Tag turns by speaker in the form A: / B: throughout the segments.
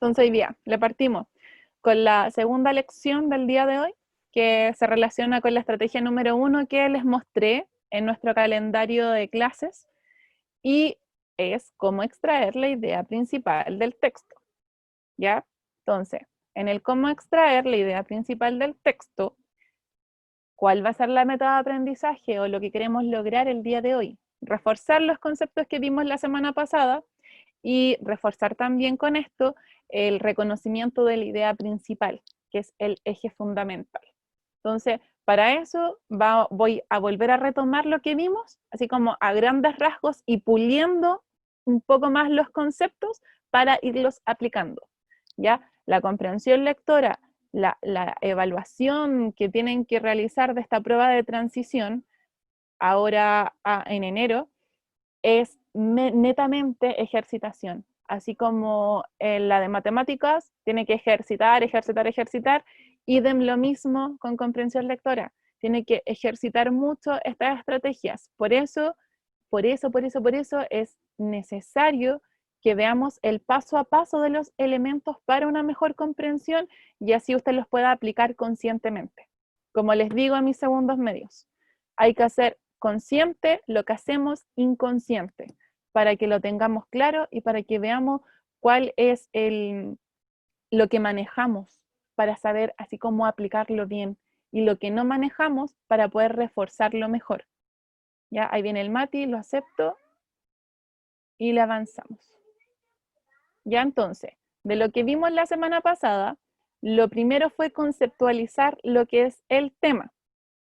A: Entonces hoy día le partimos con la segunda lección del día de hoy, que se relaciona con la estrategia número 1 que les mostré en nuestro calendario de clases, y es cómo extraer la idea principal del texto, ¿ya? Entonces, en el cómo extraer la idea principal del texto, ¿cuál va a ser la meta de aprendizaje o lo que queremos lograr el día de hoy? Reforzar los conceptos que vimos la semana pasada y reforzar también con esto el reconocimiento de la idea principal, que es el eje fundamental. Entonces, para eso voy a volver a retomar lo que vimos, así como a grandes rasgos y puliendo un poco más los conceptos para irlos aplicando. ¿Ya? La comprensión lectora, la evaluación que tienen que realizar de esta prueba de transición, ahora en enero, es netamente ejercitación. Así como en la de matemáticas, tiene que ejercitar, ejercitar, ejercitar, idem lo mismo con comprensión lectora. Tiene que ejercitar mucho estas estrategias. Por eso es necesario que veamos el paso a paso de los elementos para una mejor comprensión y así usted los pueda aplicar conscientemente. Como les digo a mis segundos medios, hay que hacer consciente lo que hacemos inconsciente, para que lo tengamos claro y para que veamos cuál es lo que manejamos para saber así cómo aplicarlo bien y lo que no manejamos para poder reforzarlo mejor. Ya, ahí viene el Mati, lo acepto y le avanzamos. Ya, entonces, de lo que vimos la semana pasada, lo primero fue conceptualizar lo que es el tema.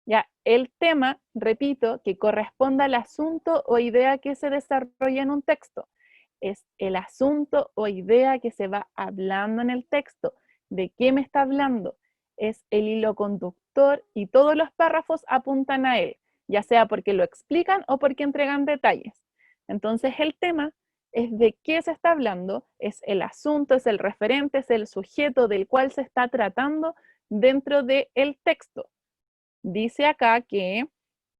A: Ya, el tema, repito, que corresponde al asunto o idea que se desarrolla en un texto. Es el asunto o idea que se va hablando en el texto. ¿De qué me está hablando? Es el hilo conductor y todos los párrafos apuntan a él, ya sea porque lo explican o porque entregan detalles. Entonces el tema es de qué se está hablando, es el asunto, es el referente, es el sujeto del cual se está tratando dentro del texto. Dice acá que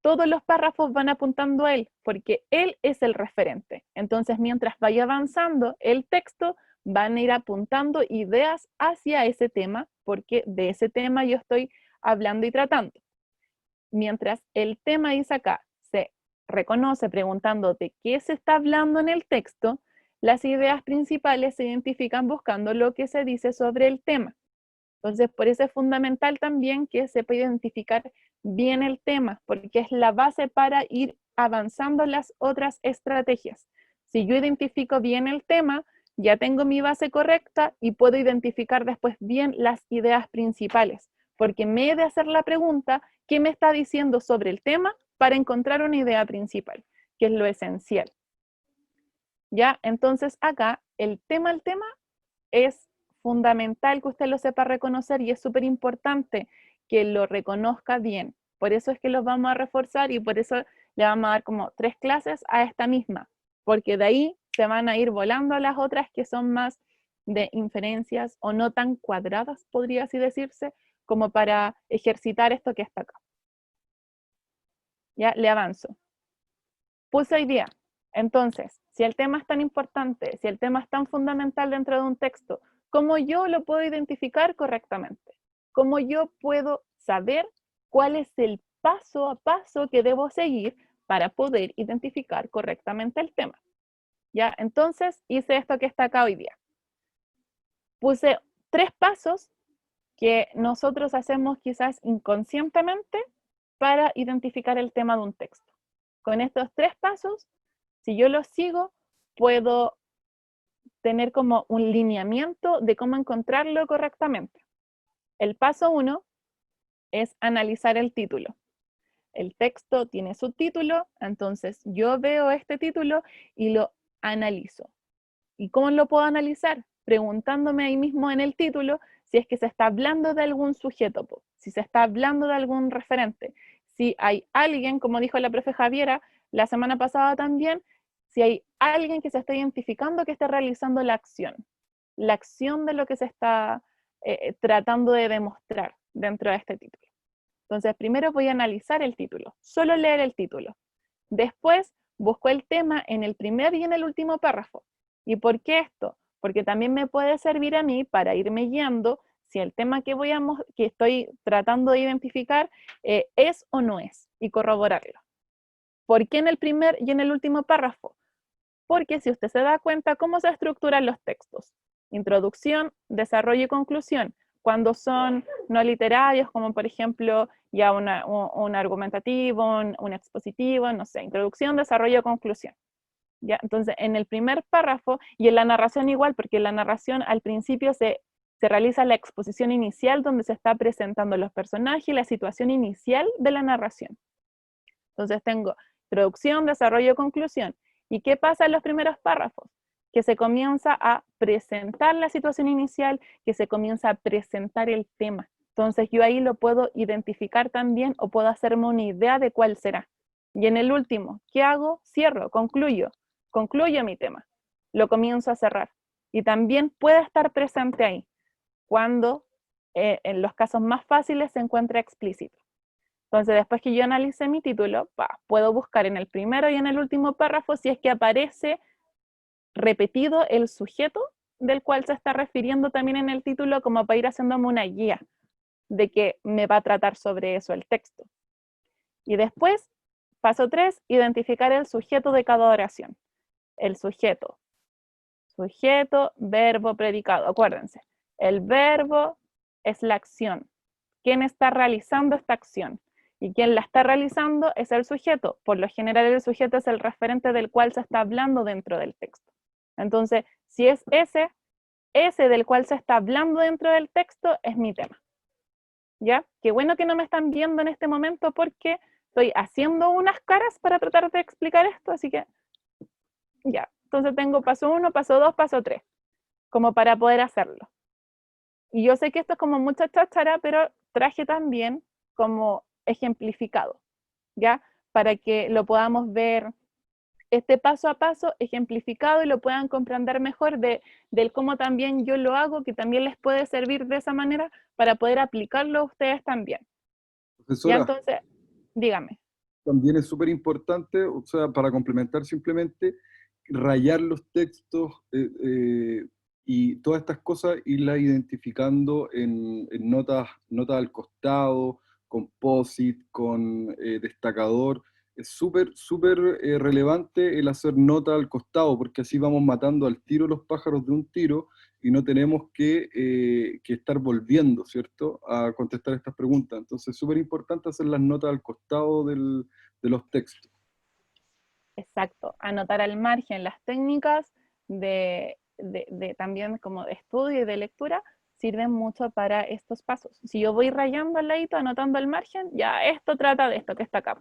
A: todos los párrafos van apuntando a él, porque él es el referente. Entonces, mientras vaya avanzando el texto, van a ir apuntando ideas hacia ese tema, porque de ese tema yo estoy hablando y tratando. Mientras el tema dice acá, se reconoce preguntando de qué se está hablando en el texto, las ideas principales se identifican buscando lo que se dice sobre el tema. Entonces, por eso es fundamental también que sepa identificar bien el tema, porque es la base para ir avanzando las otras estrategias. Si yo identifico bien el tema, ya tengo mi base correcta y puedo identificar después bien las ideas principales, porque me he de hacer la pregunta, ¿qué me está diciendo sobre el tema para encontrar una idea principal? Que es lo esencial. ¿Ya? Entonces acá, el tema es fundamental que usted lo sepa reconocer y es súper importante que lo reconozca bien. Por eso es que los vamos a reforzar y por eso le vamos a dar como 3 clases a esta misma, porque de ahí se van a ir volando a las otras que son más de inferencias o no tan cuadradas, podría así decirse, como para ejercitar esto que está acá. Ya, le avanzo. Puse hoy día. Entonces, si el tema es tan importante, si el tema es tan fundamental dentro de un texto, ¿cómo yo lo puedo identificar correctamente? ¿Cómo yo puedo saber cuál es el paso a paso que debo seguir para poder identificar correctamente el tema? ¿Ya? Entonces, hice esto que está acá hoy día. Puse 3 pasos que nosotros hacemos quizás inconscientemente para identificar el tema de un texto. Con estos 3 pasos, si yo los sigo, puedo tener como un lineamiento de cómo encontrarlo correctamente. El paso 1 es analizar el título. El texto tiene su título, entonces yo veo este título y lo analizo. ¿Y cómo lo puedo analizar? Preguntándome ahí mismo en el título si es que se está hablando de algún sujeto, si se está hablando de algún referente, si hay alguien, como dijo la profe Javiera la semana pasada también, si hay alguien que se está identificando que está realizando la acción de lo que se está tratando de demostrar dentro de este título. Entonces, primero voy a analizar el título, solo leer el título. Después busco el tema en el primer y en el último párrafo. ¿Y por qué esto? porque también me puede servir a mí para irme guiando si el tema que estoy tratando de identificar es o no es, y corroborarlo. ¿Por qué en el primer y en el último párrafo? Porque si usted se da cuenta cómo se estructuran los textos, introducción, desarrollo y conclusión, cuando son no literarios, como por ejemplo ya un argumentativo, un expositivo, no sé, introducción, desarrollo, conclusión. ¿Ya? Entonces, en el primer párrafo, y en la narración igual, porque en la narración al principio se realiza la exposición inicial donde se está presentando los personajes y la situación inicial de la narración. Entonces tengo introducción, desarrollo, conclusión. ¿Y qué pasa en los primeros párrafos? Que se comienza a presentar la situación inicial, que se comienza a presentar el tema. Entonces yo ahí lo puedo identificar también o puedo hacerme una idea de cuál será. Y en el último, ¿qué hago? Cierro, concluyo mi tema, lo comienzo a cerrar. Y también puede estar presente ahí, cuando en los casos más fáciles se encuentra explícito. Entonces, después que yo analice mi título, puedo buscar en el primero y en el último párrafo si es que aparece repetido el sujeto del cual se está refiriendo también en el título, como para ir haciéndome una guía de que me va a tratar sobre eso el texto. Y después, paso 3, identificar el sujeto de cada oración. El sujeto, verbo, predicado. Acuérdense, el verbo es la acción. ¿Quién está realizando esta acción? Y quien la está realizando es el sujeto. Por lo general el sujeto es el referente del cual se está hablando dentro del texto. Entonces, si es ese del cual se está hablando dentro del texto es mi tema. ¿Ya? Qué bueno que no me están viendo en este momento porque estoy haciendo unas caras para tratar de explicar esto, así que ya. Entonces tengo paso 1, paso 2, paso 3, como para poder hacerlo. Y yo sé que esto es como mucha cháchara, pero traje también como ejemplificado, ¿ya? Para que lo podamos ver este paso a paso ejemplificado y lo puedan comprender mejor del cómo también yo lo hago, que también les puede servir de esa manera para poder aplicarlo a ustedes también. Ya,
B: Profesora,
A: entonces, dígame.
B: también es súper importante, o sea, para complementar simplemente, rayar los textos y todas estas cosas, irlas identificando en notas al costado, con post-it, con destacador. Es súper relevante el hacer nota al costado, porque así vamos matando al tiro los pájaros de un tiro y no tenemos que estar volviendo, ¿cierto?, a contestar estas preguntas. Entonces es súper importante hacer las notas al costado de los textos.
A: Exacto, anotar al margen las técnicas también como de estudio y de lectura sirven mucho para estos pasos. Si yo voy rayando al ladito, anotando al margen, ya esto trata de esto que está acá,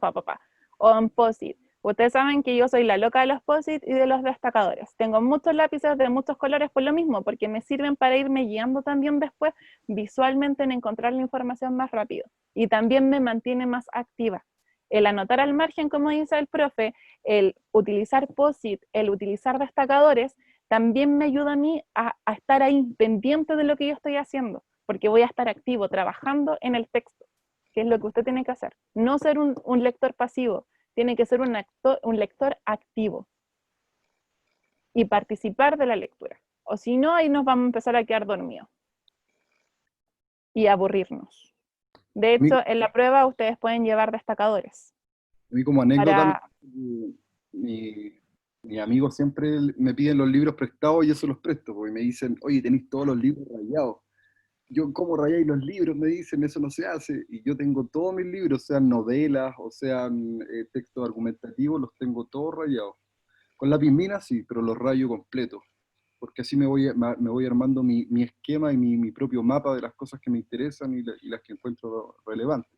A: o en post-it. Ustedes saben que yo soy la loca de los post-it y de los destacadores. Tengo muchos lápices de muchos colores por lo mismo, porque me sirven para irme guiando también después visualmente en encontrar la información más rápido. Y también me mantiene más activa. El anotar al margen, como dice el profe, el utilizar post-it, el utilizar destacadores, también me ayuda a mí a estar ahí pendiente de lo que yo estoy haciendo, porque voy a estar activo, trabajando en el texto, que es lo que usted tiene que hacer. No ser un lector pasivo, tiene que ser un lector activo y participar de la lectura. O si no, ahí nos vamos a empezar a quedar dormidos y aburrirnos. De
B: A mí,
A: hecho, en la prueba ustedes pueden llevar destacadores
B: a mí como anécdota,
A: para...
B: mi, mis amigos siempre me piden los libros prestados y yo se los presto, porque me dicen, oye, tenéis todos los libros rayados. Yo, ¿cómo rayáis los libros? Me dicen, eso no se hace. Y yo tengo todos mis libros, sean novelas o sean textos argumentativos, los tengo todos rayados. Con lápiz mina sí, pero los rayo completo, porque así me voy armando mi esquema y mi propio mapa de las cosas que me interesan y las que encuentro relevantes.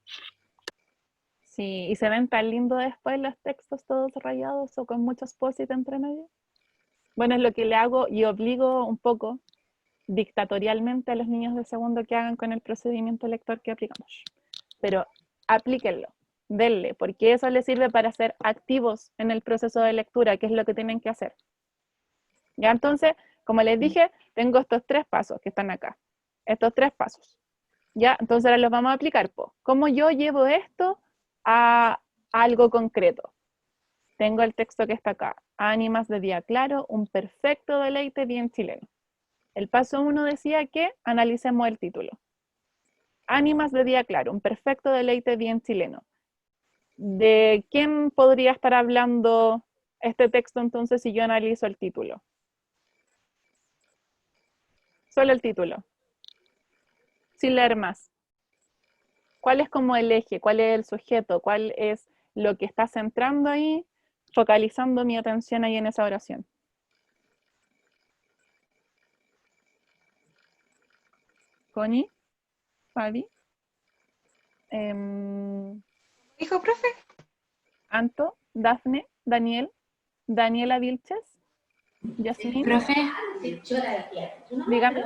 A: Sí, y se ven tan lindos después los textos todos rayados o con muchos post-it entre medio. Bueno, es lo que le hago y obligo un poco dictatorialmente a los niños de segundo que hagan con el procedimiento lector que aplicamos. Pero aplíquenlo, denle, porque eso les sirve para ser activos en el proceso de lectura, que es lo que tienen que hacer. Ya entonces, como les dije, tengo estos 3 pasos que están acá. Estos 3 pasos. Ya, entonces ahora los vamos a aplicar. ¿Cómo yo llevo esto a algo concreto? Tengo el texto que está acá. Ánimas de día claro, un perfecto deleite bien chileno. El paso 1 decía que analicemos el título. Ánimas de día claro, un perfecto deleite bien chileno. ¿De quién podría estar hablando este texto entonces si yo analizo el título? Solo el título, sin leer más. ¿Cuál es como el eje? ¿Cuál es el sujeto? ¿Cuál es lo que está centrando ahí, focalizando mi atención ahí en esa oración? Connie, Fabi,
C: ¿Dijo, profe?
A: Anto, Dafne, Daniel, Daniela Vilches, Yasmin,
D: Profe,
A: dígame.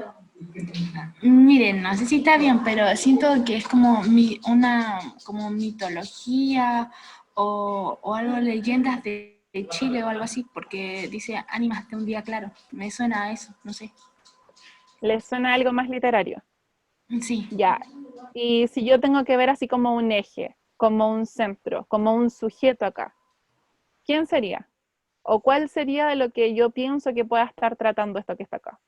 D: miren, no sé si está bien, pero siento que es como una como mitología o algo, leyendas de Chile o algo así, porque dice ánimas de un día claro. Me suena a eso, no sé.
A: ¿Les suena algo más literario?
D: Sí,
A: Ya. Y si yo tengo que ver así como un eje, como un centro, como un sujeto acá, ¿quién sería? ¿O cuál sería de lo que yo pienso que pueda estar tratando esto que está acá?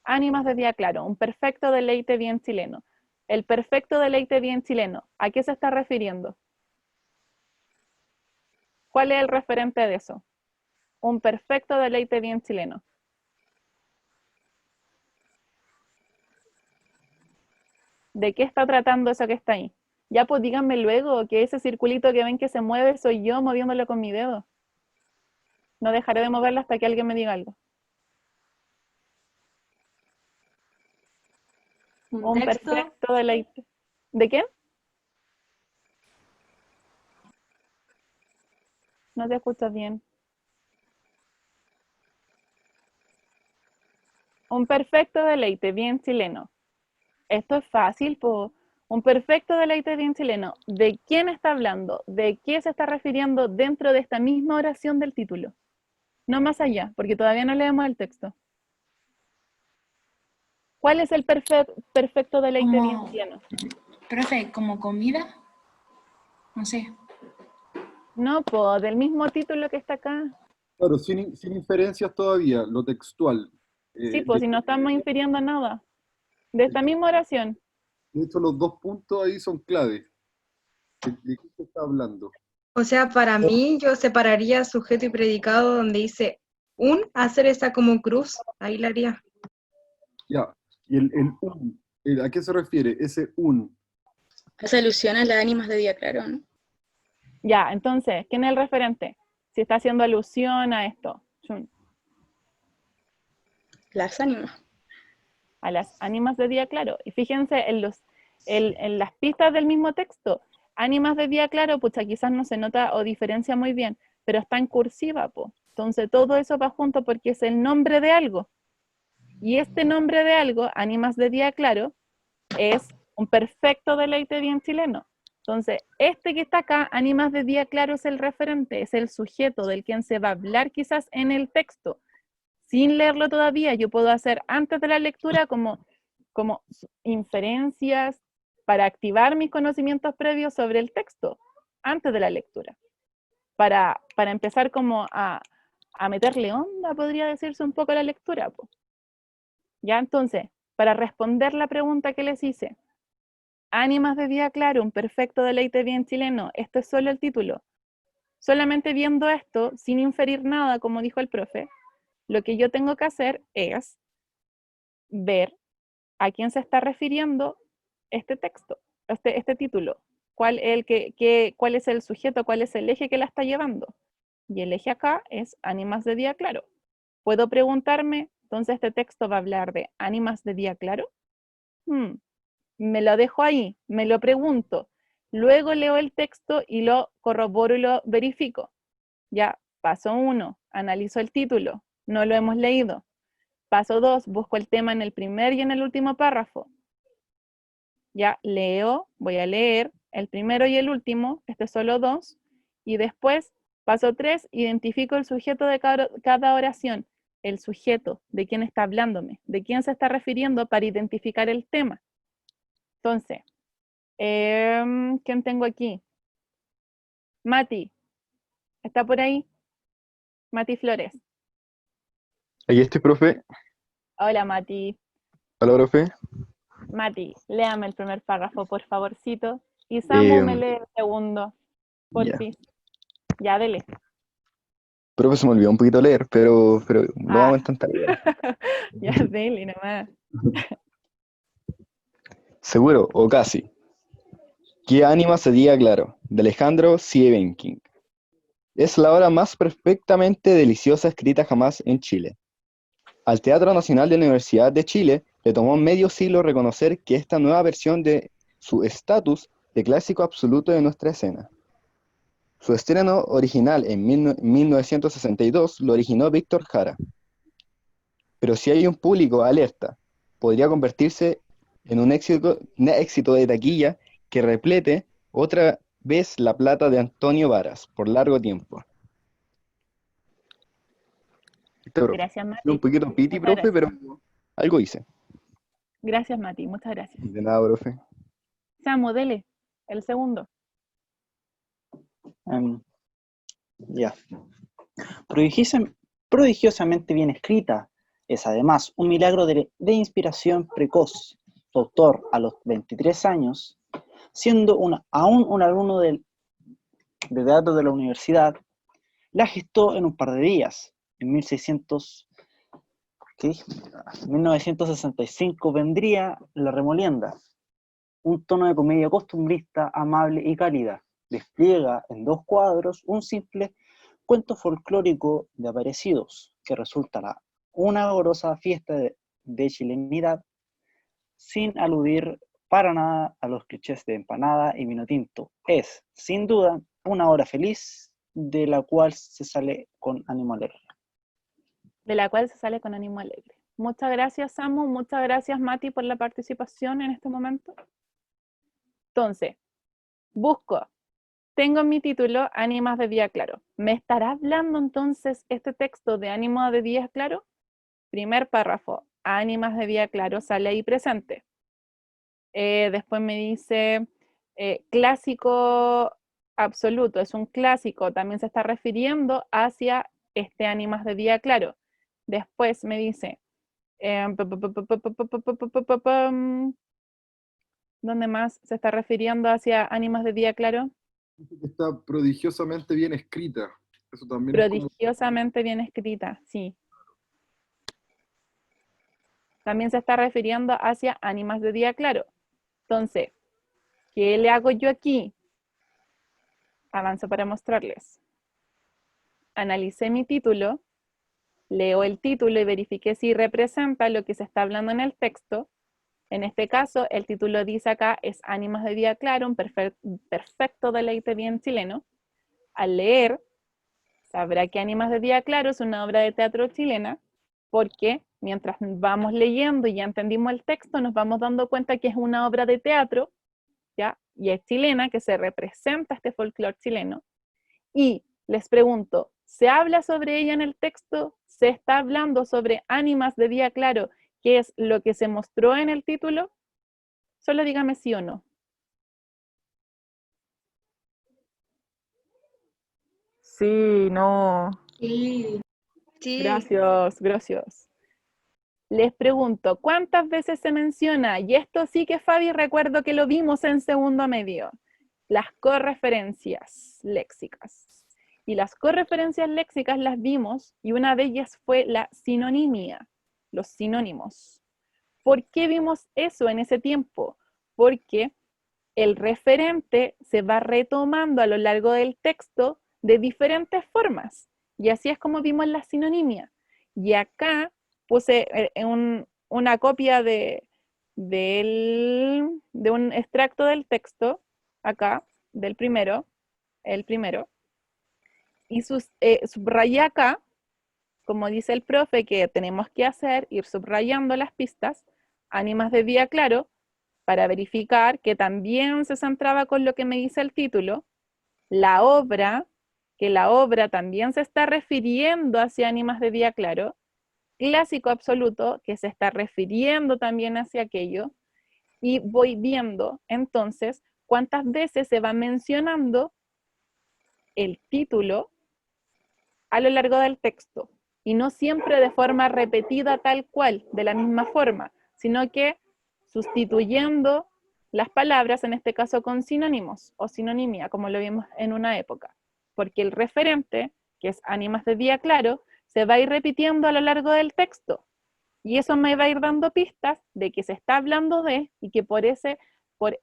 A: Ánimas de día claro, un perfecto deleite bien chileno. El perfecto deleite bien chileno, ¿a qué se está refiriendo? ¿Cuál es el referente de eso? Un perfecto deleite bien chileno. ¿De qué está tratando eso que está ahí? Ya pues díganme luego que ese circulito que ven que se mueve soy yo moviéndolo con mi dedo. No dejaré de moverlo hasta que alguien me diga algo. Un
C: texto.
A: perfecto deleite. ¿De qué? No te escuchas bien. Un perfecto deleite bien chileno. Esto es fácil, po. Un perfecto deleite bien chileno. ¿De quién está hablando? ¿De qué se está refiriendo dentro de esta misma oración del título? No más allá, porque todavía no leemos el texto. ¿Cuál es el perfecto deleite bien
D: como,
A: chileno?
D: profe, como comida, no sé.
A: No, po, del mismo título que está acá.
B: Claro, sin inferencias todavía, lo textual.
A: Sí,
B: Eh,
A: pues
B: de,
A: si no estamos infiriendo nada. De esta misma oración.
B: de hecho, los dos puntos ahí son clave. ¿De qué se está hablando?
C: O sea, para mí yo separaría sujeto y predicado donde dice un, hacer esa como cruz, ahí la haría.
B: Ya, y el un, ¿a qué se refiere? Ese un.
E: Hace alusión a las ánimas de día claro, ¿no?
A: Ya, entonces, ¿quién es el referente? Si está haciendo alusión a esto. Chun.
E: Las ánimas.
A: A las ánimas de día claro. Y fíjense en las pistas del mismo texto. Ánimas de día claro, pucha, quizás no se nota o diferencia muy bien, pero está en cursiva, po. Entonces todo eso va junto porque es el nombre de algo. Y este nombre de algo, ánimas de día claro, es un perfecto deleite bien chileno. Entonces, este que está acá, ánimas de día claro, es el referente, es el sujeto del quien se va a hablar quizás en el texto sin leerlo todavía, yo puedo hacer antes de la lectura como inferencias para activar mis conocimientos previos sobre el texto, antes de la lectura, para empezar como a meterle onda, podría decirse un poco a la lectura. Po. Ya entonces, para responder la pregunta que les hice, ánimas de día claro, un perfecto deleite bien chileno, esto es solo el título. Solamente viendo esto, sin inferir nada, como dijo el profe, lo que yo tengo que hacer es ver a quién se está refiriendo este texto, este título. ¿Cuál es el sujeto, cuál es el eje que la está llevando? Y el eje acá es ánimas de día claro. ¿Puedo preguntarme, entonces este texto va a hablar de ánimas de día claro? Me lo dejo ahí, me lo pregunto. Luego leo el texto y lo corroboro y lo verifico. Ya, paso 1, analizo el título, no lo hemos leído. Paso 2, busco el tema en el primer y en el último párrafo. Ya leo, voy a leer el primero y el último, este es solo 2, y después, paso 3, identifico el sujeto de cada oración, el sujeto, de quién está hablándome, de quién se está refiriendo para identificar el tema. Entonces, ¿quién tengo aquí? Mati, ¿está por ahí? Mati Flores.
F: Aquí estoy, profe.
A: Hola, Mati.
F: Hola, profe.
A: Mati, léame el primer párrafo, por favorcito. Y Samu me
F: Em,
A: lee el segundo, por
F: ya.
A: fin. Ya, dele.
F: Profe, se me olvidó un poquito leer, pero lo vamos a
A: Ah,
F: intentar igual.
A: ya, dele nomás.
F: Seguro, o casi. ¿Qué ánima se diga claro? De Alejandro Siebenking. Es la obra más perfectamente deliciosa escrita jamás en Chile. Al Teatro Nacional de la Universidad de Chile le tomó medio siglo reconocer que esta nueva versión de su estatus de clásico absoluto de nuestra escena. Su estreno original en 1962 lo originó Víctor Jara. Pero si hay un público alerta, podría convertirse en un éxito de taquilla que replete otra vez la plata de Antonio Varas por largo tiempo. Profe.
A: Gracias,
F: Un
A: Mati.
F: poquito piti,
A: Muchas
F: profe, pero
A: gracias.
F: algo hice.
A: Gracias, Mati. Muchas gracias.
F: De nada, profe.
A: Samu, dele. El segundo.
G: Em, ya. Prodigiosamente bien escrita, es además un milagro de inspiración precoz. Su autor, a los 23 años, siendo aún un alumno de teatro de la universidad, la gestó en un par de días. En 1965 vendría La Remolienda, un tono de comedia costumbrista, amable y cálida. Despliega en 2 cuadros un simple cuento folclórico de aparecidos, que resultará una golosa fiesta de chilenidad, sin aludir para nada a los clichés de empanada y vino tinto. Es, sin duda, una hora feliz de la cual se sale con ánimo alegre.
A: De la cual se sale con ánimo alegre. Muchas gracias, Samu. Muchas gracias, Mati, por la participación en este momento. Entonces, busco. Tengo en mi título Ánimas de Día Claro. ¿Me estará hablando entonces este texto de Ánimo de Día Claro? Primer párrafo. Ánimas de Día Claro sale ahí presente. Después me dice clásico absoluto, es un clásico, también se está refiriendo hacia este Ánimas de Día Claro. Después me dice, ¿dónde más se está refiriendo hacia Ánimas de Día Claro?
B: Está prodigiosamente bien escrita. Eso también es como...
A: Prodigiosamente bien escrita, sí. También se está refiriendo hacia Ánimas de Día Claro. Entonces, ¿qué le hago yo aquí? Avanzo para mostrarles. Analicé mi título, leo el título y verifiqué si representa lo que se está hablando en el texto. En este caso, el título dice acá, es Ánimas de Día Claro, un perfecto deleite bien chileno. Al leer, sabrá que Ánimas de Día Claro es una obra de teatro chilena, porque mientras vamos leyendo y ya entendimos el texto, nos vamos dando cuenta que es una obra de teatro, ¿ya? Y es chilena, que se representa este folclore chileno. Y les pregunto, ¿se habla sobre ella en el texto? ¿Se está hablando sobre Ánimas de Día Claro, que es lo que se mostró en el título? Solo dígame sí o no. Sí, no.
D: Sí.
C: Sí,
A: Gracias, gracias. Les pregunto, ¿cuántas veces se menciona? Y esto sí que, Fabi, recuerdo que lo vimos en segundo medio. Las correferencias léxicas. Y las correferencias léxicas las vimos, y una de ellas fue la sinonimia, los sinónimos. ¿Por qué vimos eso en ese tiempo? Porque el referente se va retomando a lo largo del texto de diferentes formas. Y así es como vimos la sinonimia. Y acá puse una copia de un extracto del texto, acá, del primero, el primero, y subrayé acá, como dice el profe, que tenemos que hacer, ir subrayando las pistas, Ánimas de Día Claro, para verificar que también se centraba con lo que me dice el título, la obra, que la obra también se está refiriendo hacia Ánimas de Día Claro, clásico absoluto, que se está refiriendo también hacia aquello, y voy viendo entonces cuántas veces se va mencionando el título a lo largo del texto. y no siempre de forma repetida tal cual, de la misma forma, sino que sustituyendo las palabras, en este caso con sinónimos o sinonimia, como lo vimos en una época, porque el referente, que es ánimas de día claro, se va a ir repitiendo a lo largo del texto, y eso me va a ir dando pistas de que se está hablando de, y que por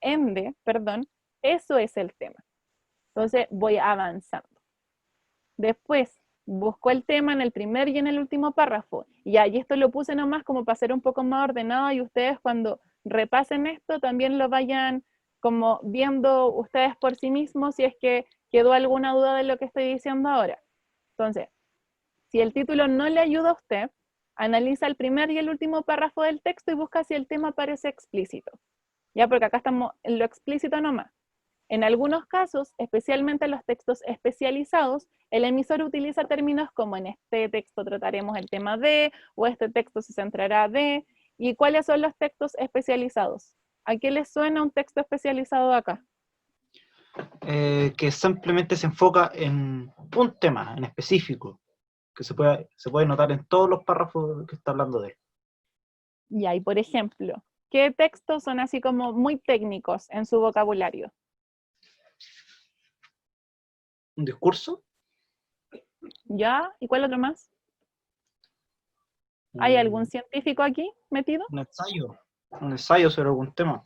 A: ende, eso es el tema. Entonces voy avanzando. Después busco el tema en el primer y en el último párrafo, y ahí esto lo puse nomás como para ser un poco más ordenado, y ustedes cuando repasen esto también lo vayan como viendo ustedes por sí mismos si es que quedó alguna duda de lo que estoy diciendo ahora. Entonces, si el título no le ayuda a usted, analiza el primer y el último párrafo del texto y busca si el tema parece explícito. Ya, porque acá estamos en lo explícito nomás. En algunos casos, especialmente en los textos especializados, el emisor utiliza términos como en este texto trataremos el tema de, o este texto se centrará de. ¿Y cuáles son los textos especializados? ¿A qué les suena un texto especializado acá?
G: Que simplemente se enfoca en un tema en específico, que se puede notar en todos los párrafos que está hablando de él.
A: Y por ejemplo, ¿qué textos son así como muy técnicos en su vocabulario?
G: ¿Un discurso?
A: ¿Ya? ¿Y cuál otro más? ¿Hay algún científico aquí metido?
G: Un ensayo sobre algún tema.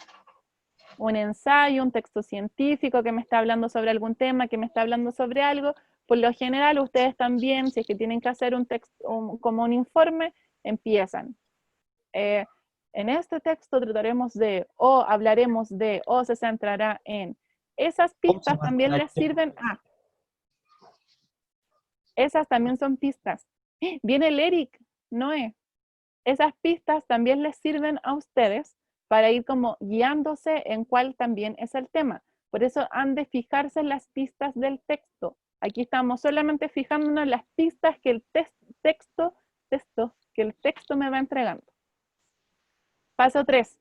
A: Un ensayo, un texto científico que me está hablando sobre algún tema, que me está hablando sobre algo. Por lo general, ustedes también, si es que tienen que hacer un texto, como un informe, empiezan. En este texto trataremos de, o hablaremos de, o se centrará en. Esas pistas también les sirven a. Esas también son pistas. Viene el Eric, Noé. Esas pistas también les sirven a ustedes para ir como guiándose en cuál también es el tema. Por eso han de fijarse en las pistas del texto. Aquí estamos solamente fijándonos en las pistas que el texto me va entregando. Paso 3.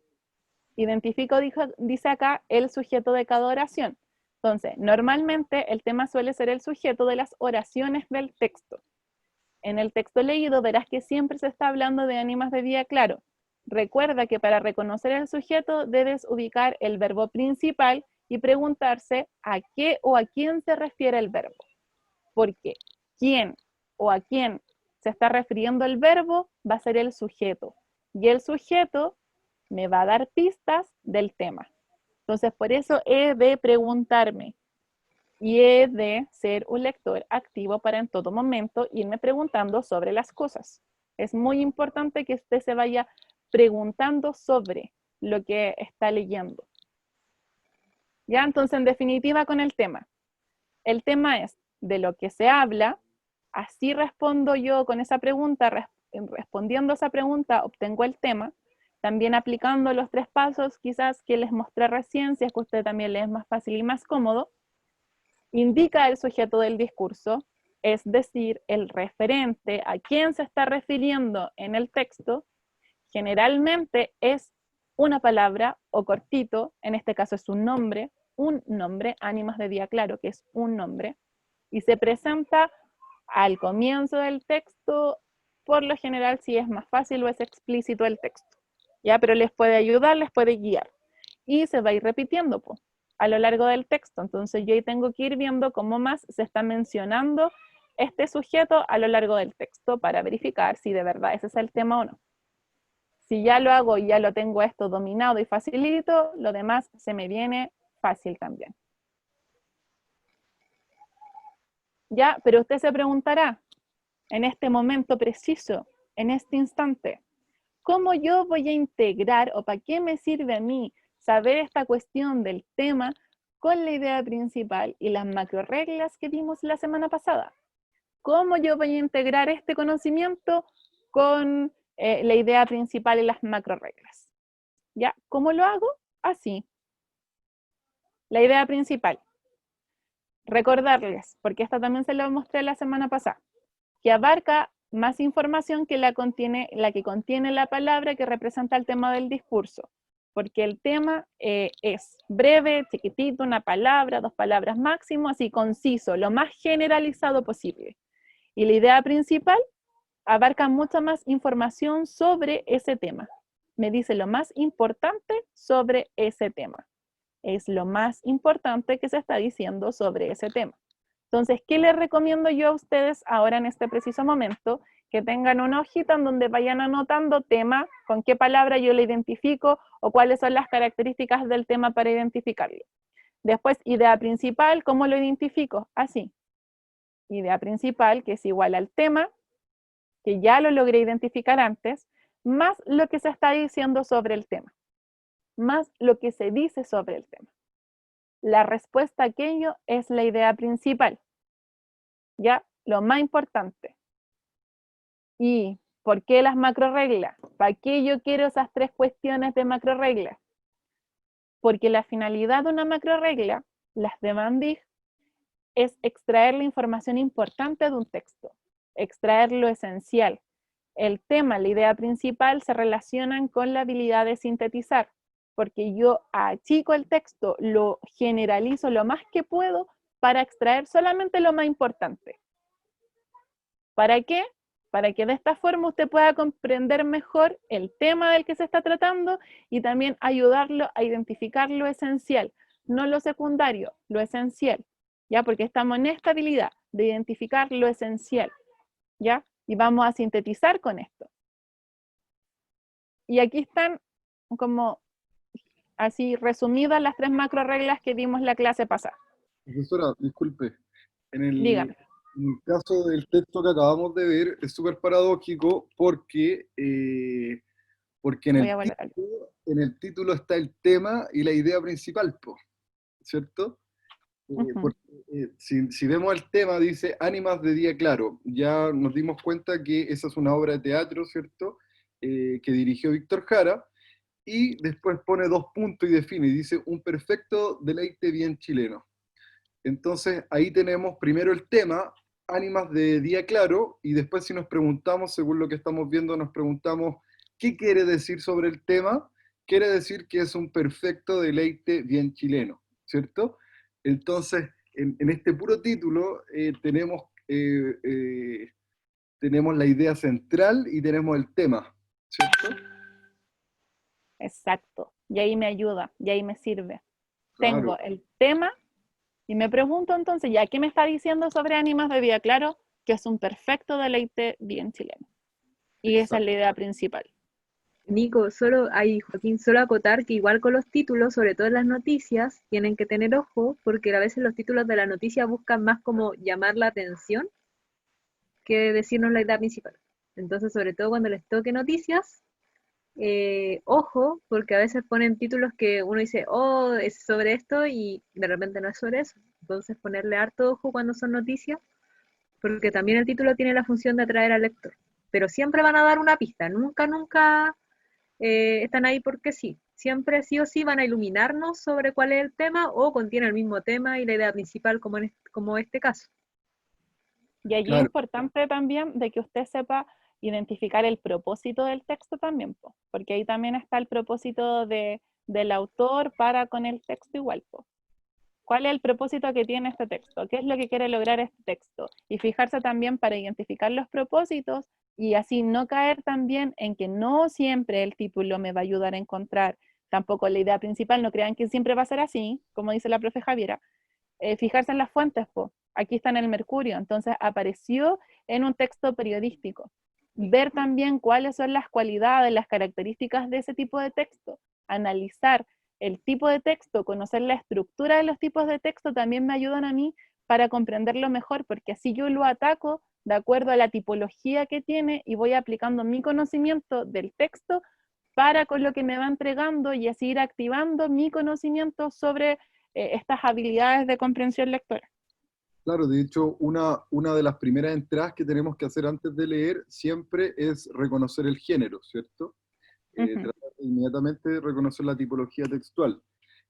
A: Identifico, dice acá, el sujeto de cada oración. Entonces, normalmente el tema suele ser el sujeto de las oraciones del texto. En el texto leído verás que siempre se está hablando de ánimas de día claro. Recuerda que para reconocer el sujeto debes ubicar el verbo principal y preguntarse a qué o a quién se refiere el verbo. Porque quién o a quién se está refiriendo el verbo va a ser el sujeto. Y el sujeto me va a dar pistas del tema. Entonces, por eso he de preguntarme. Y he de ser un lector activo para en todo momento irme preguntando sobre las cosas. Es muy importante que usted se vaya preguntando sobre lo que está leyendo. Ya, entonces, en definitiva, con el tema. El tema es de lo que se habla, así respondo yo con esa pregunta, respondiendo esa pregunta obtengo el tema, también aplicando los 3 pasos quizás que les mostré recién, si es que a usted también le es más fácil y más cómodo. Indica el sujeto del discurso, es decir, el referente a quién se está refiriendo en el texto, generalmente es una palabra o cortito, en este caso es un nombre, ánimas de día claro, que es un nombre, y se presenta al comienzo del texto, por lo general si es más fácil o es explícito el texto, ¿ya? Pero les puede ayudar, les puede guiar, y se va a ir repitiendo, pues, a lo largo del texto. Entonces yo ahí tengo que ir viendo cómo más se está mencionando este sujeto a lo largo del texto para verificar si de verdad ese es el tema o no. Si ya lo hago y ya lo tengo esto dominado y facilito, lo demás se me viene fácil también. Ya, pero usted se preguntará, en este momento preciso, en este instante, ¿cómo yo voy a integrar o para qué me sirve a mí saber esta cuestión del tema con la idea principal y las macroreglas que vimos la semana pasada? ¿Cómo yo voy a integrar este conocimiento con la idea principal y las macroreglas? ¿Ya? ¿Cómo lo hago? Así. La idea principal. Recordarles, porque esta también se la mostré la semana pasada, que abarca más información que la que contiene la palabra que representa el tema del discurso. Porque el tema es breve, chiquitito, una palabra, 2 palabras máximo, así conciso, lo más generalizado posible. Y la idea principal abarca mucha más información sobre ese tema. Me dice lo más importante sobre ese tema. Es lo más importante que se está diciendo sobre ese tema. Entonces, ¿qué les recomiendo yo a ustedes ahora en este preciso momento? Que tengan una hojita en donde vayan anotando tema, con qué palabra yo lo identifico o cuáles son las características del tema para identificarlo. Después, idea principal, ¿cómo lo identifico? Así. Idea principal, que es igual al tema, que ya lo logré identificar antes, más lo que se está diciendo sobre el tema, más lo que se dice sobre el tema. La respuesta a aquello es la idea principal, ¿ya? Lo más importante. ¿Y por qué las macroreglas? ¿Para qué yo quiero esas 3 cuestiones de macroreglas? Porque la finalidad de una macroregla, las de Van Dijk, es extraer la información importante de un texto, extraer lo esencial. El tema, la idea principal, se relacionan con la habilidad de sintetizar, porque yo achico el texto, lo generalizo lo más que puedo para extraer solamente lo más importante. ¿Para qué? Para que de esta forma usted pueda comprender mejor el tema del que se está tratando y también ayudarlo a identificar lo esencial, no lo secundario, lo esencial, ¿ya? Porque estamos en esta habilidad de identificar lo esencial, ¿ya? Y vamos a sintetizar con esto. Y aquí están como así resumidas las 3 macro reglas que vimos la clase pasada.
B: Profesora, disculpe,
A: Dígame.
B: en el caso del texto que acabamos de ver es súper paradójico porque, porque
A: Voy a volver a leer.
B: en el título está el tema y la idea principal, ¿cierto? Porque, si vemos el tema, dice Ánimas de día claro. Ya nos dimos cuenta que esa es una obra de teatro, ¿cierto? Que dirigió Víctor Jara, y después pone 2 puntos y define, y dice un perfecto deleite bien chileno. Entonces ahí tenemos primero el tema, Ánimas de día claro, y después si nos preguntamos, según lo que estamos viendo, nos preguntamos ¿qué quiere decir sobre el tema? Quiere decir que es un perfecto deleite bien chileno, ¿cierto? Entonces, en este puro título tenemos la idea central y tenemos el tema, ¿cierto?
A: Exacto. Y ahí me ayuda, y ahí me sirve.
B: Claro.
A: Tengo el tema y me pregunto entonces, ¿ya qué me está diciendo sobre Ánimas de día claro? Que es un perfecto deleite bien chileno. Y esa es la idea principal.
C: Nico, Joaquín, solo acotar que igual con los títulos, sobre todo en las noticias, tienen que tener ojo, porque a veces los títulos de la noticia buscan más como llamar la atención que decirnos la idea principal. Entonces, sobre todo cuando les toque noticias, ojo, porque a veces ponen títulos que uno dice, oh, es sobre esto, y de repente no es sobre eso. Entonces, ponerle harto ojo cuando son noticias, porque también el título tiene la función de atraer al lector. Pero siempre van a dar una pista, nunca están ahí porque sí. Siempre sí o sí van a iluminarnos sobre cuál es el tema o contiene el mismo tema y la idea principal como este caso.
A: Y allí
B: Claro.
A: es importante también de que usted sepa identificar el propósito del texto también, porque ahí también está el propósito del autor para con el texto igual. ¿Cuál es el propósito que tiene este texto? ¿Qué es lo que quiere lograr este texto? Y fijarse también para identificar los propósitos y así no caer también en que no siempre el título me va a ayudar a encontrar tampoco la idea principal. No crean que siempre va a ser así, como dice la profe Javiera. Fijarse en las fuentes, aquí está en el Mercurio, entonces apareció en un texto periodístico. Ver también cuáles son las cualidades, las características de ese tipo de texto, analizar el tipo de texto, conocer la estructura de los tipos de texto también me ayudan a mí para comprenderlo mejor, porque así yo lo ataco de acuerdo a la tipología que tiene y voy aplicando mi conocimiento del texto para con lo que me va entregando y así ir activando mi conocimiento sobre estas habilidades de comprensión lectora.
B: Claro, de hecho, una de las primeras entradas que tenemos que hacer antes de leer siempre es reconocer el género, ¿cierto? Tratar inmediatamente de reconocer la tipología textual.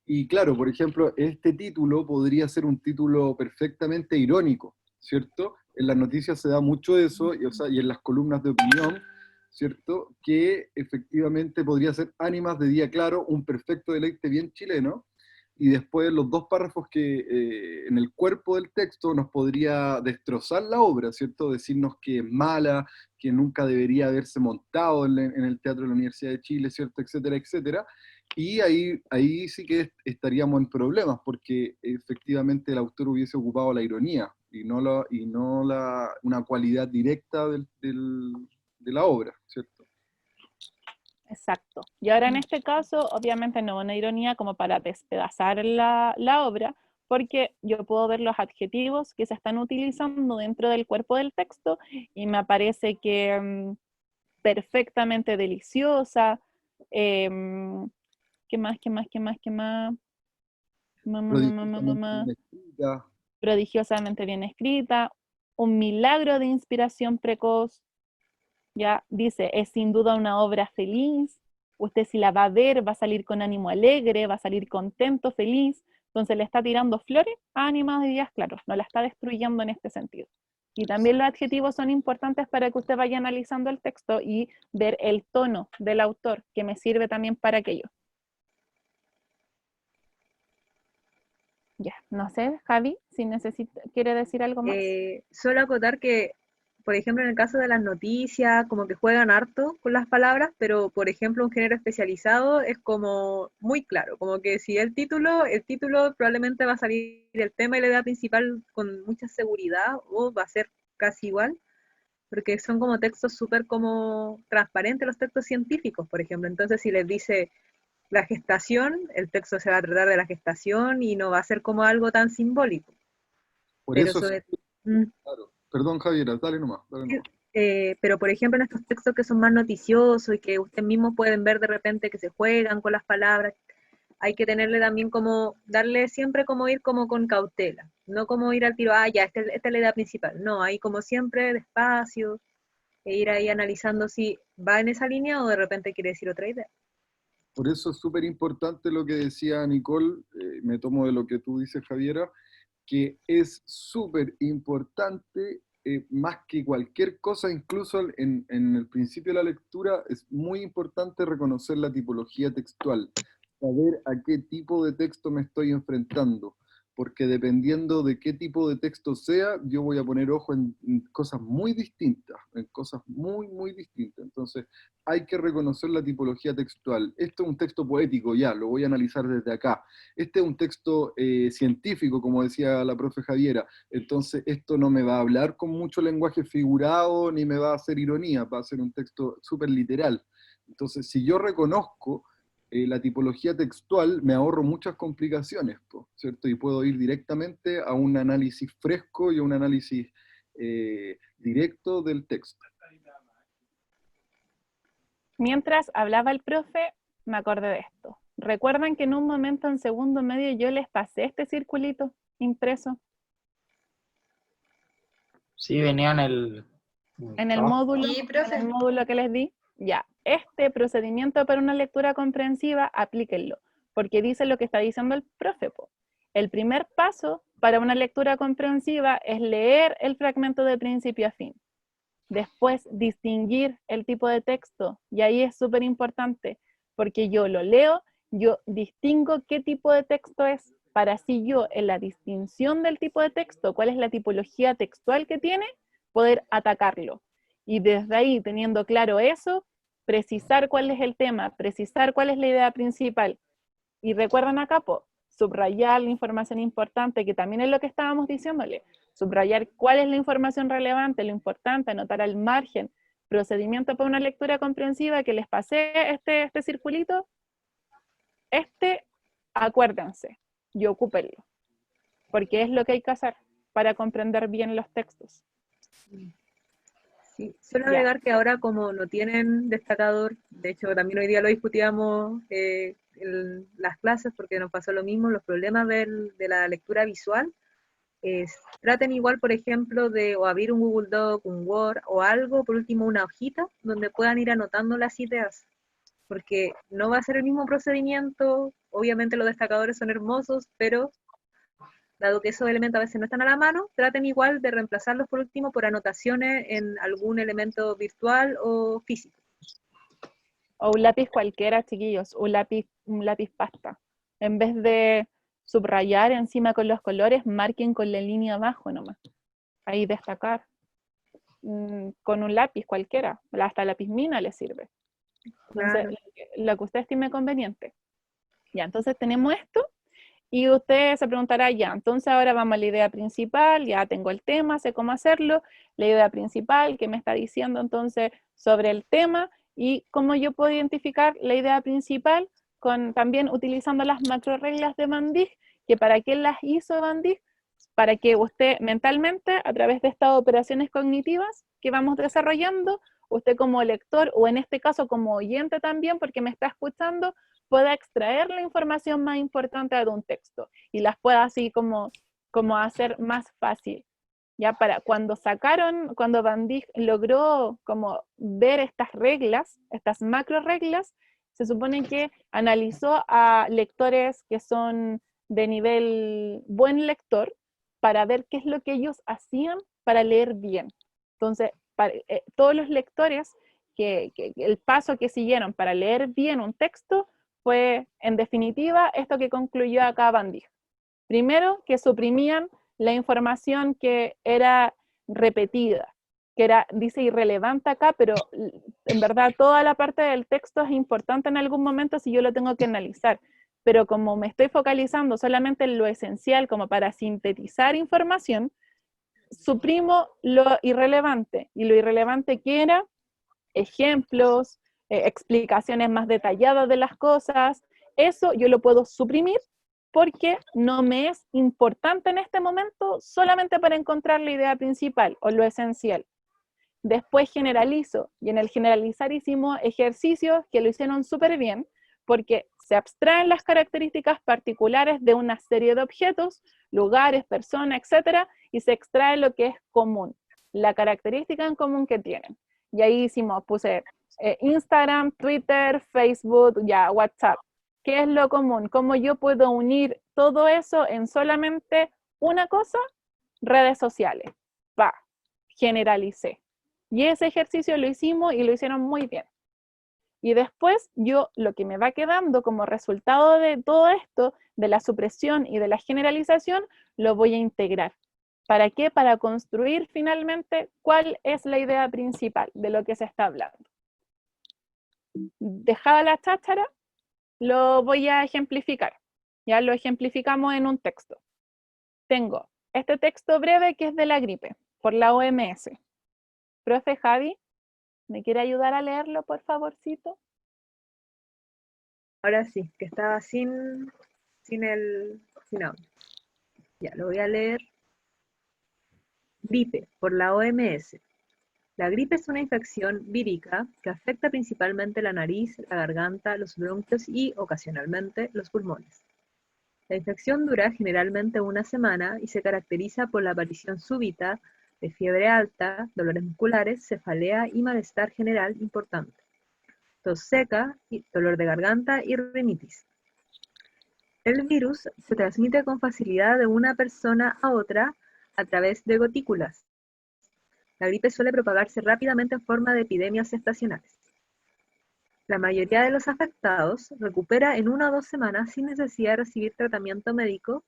B: Y claro, por ejemplo, este título podría ser un título perfectamente irónico, ¿cierto? En las noticias se da mucho eso, y en las columnas de opinión, ¿cierto? Que efectivamente podría ser Ánimas de día claro, un perfecto deleite bien chileno, y después los dos párrafos que en el cuerpo del texto nos podría destrozar la obra, ¿cierto? Decirnos que es mala, que nunca debería haberse montado en el Teatro de la Universidad de Chile, ¿cierto? Etcétera, etcétera. Y ahí sí que estaríamos en problemas, porque efectivamente el autor hubiese ocupado la ironía, y no una cualidad directa de la obra, ¿cierto?
A: Exacto. Y ahora en este caso, obviamente no una ironía como para despedazar la obra, porque yo puedo ver los adjetivos que se están utilizando dentro del cuerpo del texto y me parece que perfectamente deliciosa. ¿Qué más?
B: Prodigiosamente bien escrita.
A: Prodigiosamente bien escrita, un milagro de inspiración precoz. Ya dice, es sin duda una obra feliz, usted si la va a ver va a salir con ánimo alegre, va a salir contento, feliz, entonces le está tirando flores a Ánimas de Díaz Claros, no la está destruyendo en este sentido. Y también los adjetivos son importantes para que usted vaya analizando el texto y ver el tono del autor, que me sirve también para aquello. Ya, no sé, Javi, si quiere decir algo más.
C: Solo acotar que, por ejemplo, en el caso de las noticias, como que juegan harto con las palabras, pero por ejemplo un género especializado es como muy claro, como que si el título probablemente va a salir el tema y la idea principal con mucha seguridad, o va a ser casi igual, porque son como textos súper como transparentes los textos científicos, por ejemplo. Entonces si les dice la gestación, el texto se va a tratar de la gestación y no va a ser como algo tan simbólico.
B: Por
C: Pero
B: eso
C: sobre
B: claro. Perdón, Javiera, dale nomás.
C: pero por ejemplo en estos textos que son más noticiosos y que ustedes mismos pueden ver de repente que se juegan con las palabras, hay que tenerle también como, darle siempre como ir como con cautela, no como ir al tiro, ya, esta es la idea principal, no, ahí como siempre despacio, e ir ahí analizando si va en esa línea o de repente quiere decir otra idea.
B: Por eso es súper importante lo que decía Nicole, me tomo de lo que tú dices, Javiera, que es súper importante, más que cualquier cosa, incluso en el principio de la lectura, es muy importante reconocer la tipología textual, saber a qué tipo de texto me estoy enfrentando, porque dependiendo de qué tipo de texto sea, yo voy a poner ojo en cosas muy distintas, en cosas muy, muy distintas. Entonces, hay que reconocer la tipología textual. Esto es un texto poético, ya, lo voy a analizar desde acá. Este es un texto científico, como decía la profe Javiera, entonces esto no me va a hablar con mucho lenguaje figurado, ni me va a hacer ironía, va a ser un texto súper literal. Entonces, si yo reconozco la tipología textual, me ahorro muchas complicaciones, ¿cierto? Y puedo ir directamente a un análisis fresco y a un análisis directo del texto.
A: Mientras hablaba el profe, me acordé de esto. ¿Recuerdan que en un momento en segundo medio yo les pasé este circulito impreso?
H: Sí, venía en
A: el módulo,
E: Sí, profe.
A: en el módulo que les di. Ya, este procedimiento para una lectura comprensiva, aplíquenlo, porque dice lo que está diciendo el profe. El primer paso para una lectura comprensiva es leer el fragmento de principio a fin. Después, distinguir el tipo de texto, y ahí es súper importante, porque yo lo leo, yo distingo qué tipo de texto es, para así yo, en la distinción del tipo de texto, cuál es la tipología textual que tiene, poder atacarlo. Y desde ahí, teniendo claro eso, precisar cuál es el tema, precisar cuál es la idea principal. Y recuerdan acá, subrayar la información importante, que también es lo que estábamos diciéndole, subrayar cuál es la información relevante, lo importante, anotar al margen, procedimiento para una lectura comprensiva, que les pasé este circulito, acuérdense y ocúpenlo, porque es lo que hay que hacer para comprender bien los textos.
C: Sí, suelo agregar que ahora como no tienen destacador, de hecho también hoy día lo discutíamos en las clases porque nos pasó lo mismo, los problemas de la lectura visual, traten igual, por ejemplo, de o abrir un Google Doc, un Word o algo, por último una hojita, donde puedan ir anotando las ideas, porque no va a ser el mismo procedimiento, obviamente los destacadores son hermosos, pero dado que esos elementos a veces no están a la mano, traten igual de reemplazarlos por último por anotaciones en algún elemento virtual o físico.
A: O un lápiz cualquiera, chiquillos, un lápiz pasta. En vez de subrayar encima con los colores, marquen con la línea abajo nomás. Ahí destacar. Con un lápiz cualquiera, hasta lápiz mina le sirve. Entonces,
C: Claro.
A: lo que usted estime conveniente. Ya, entonces tenemos esto, y usted se preguntará, ya, entonces ahora vamos a la idea principal, ya tengo el tema, sé cómo hacerlo, la idea principal, que me está diciendo entonces sobre el tema, y cómo yo puedo identificar la idea principal, también utilizando las macro reglas de Van Dijk, que para qué las hizo Van Dijk, para que usted mentalmente, a través de estas operaciones cognitivas que vamos desarrollando, usted como lector, o en este caso como oyente también, porque me está escuchando, pueda extraer la información más importante de un texto y las pueda así como hacer más fácil. Ya para cuando Van Dijk logró como ver estas reglas, estas macro reglas, se supone que analizó a lectores que son de nivel buen lector para ver qué es lo que ellos hacían para leer bien. Entonces, todos los lectores que el paso que siguieron para leer bien un texto fue, en definitiva, esto que concluyó acá Van Dijk. Primero, que suprimían la información que era repetida, que era, dice irrelevante acá, pero en verdad toda la parte del texto es importante en algún momento si yo lo tengo que analizar. Pero como me estoy focalizando solamente en lo esencial, como para sintetizar información, suprimo lo irrelevante. Y lo irrelevante que era, ejemplos, explicaciones más detalladas de las cosas, eso yo lo puedo suprimir porque no me es importante en este momento solamente para encontrar la idea principal o lo esencial. Después generalizo, y en el generalizar hicimos ejercicios que lo hicieron súper bien, porque se abstraen las características particulares de una serie de objetos, lugares, personas, etcétera, y se extrae lo que es común, la característica en común que tienen. Y ahí puse Instagram, Twitter, Facebook, ya, WhatsApp. ¿Qué es lo común? ¿Cómo yo puedo unir todo eso en solamente una cosa? Redes sociales. Generalicé. Y ese ejercicio lo hicimos y lo hicieron muy bien. Y después lo que me va quedando como resultado de todo esto, de la supresión y de la generalización, lo voy a integrar. ¿Para qué? Para construir finalmente cuál es la idea principal de lo que se está hablando. Dejada la cháchara, lo voy a ejemplificar. Ya lo ejemplificamos en un texto. Tengo este texto breve que es de la gripe, por la OMS. Profe Javi, ¿me quiere ayudar a leerlo, por favorcito?
C: Ahora sí, que estaba sin audio. Ya, lo voy a leer. Gripe, por la OMS. La gripe es una infección vírica que afecta principalmente la nariz, la garganta, los bronquios y, ocasionalmente, los pulmones. La infección dura generalmente una semana y se caracteriza por la aparición súbita de fiebre alta, dolores musculares, cefalea y malestar general importante, tos seca, dolor de garganta y rinitis. El virus se transmite con facilidad de una persona a otra a través de gotículas. La gripe suele propagarse rápidamente en forma de epidemias estacionales. La mayoría de los afectados recupera en 1 o 2 semanas sin necesidad de recibir tratamiento médico.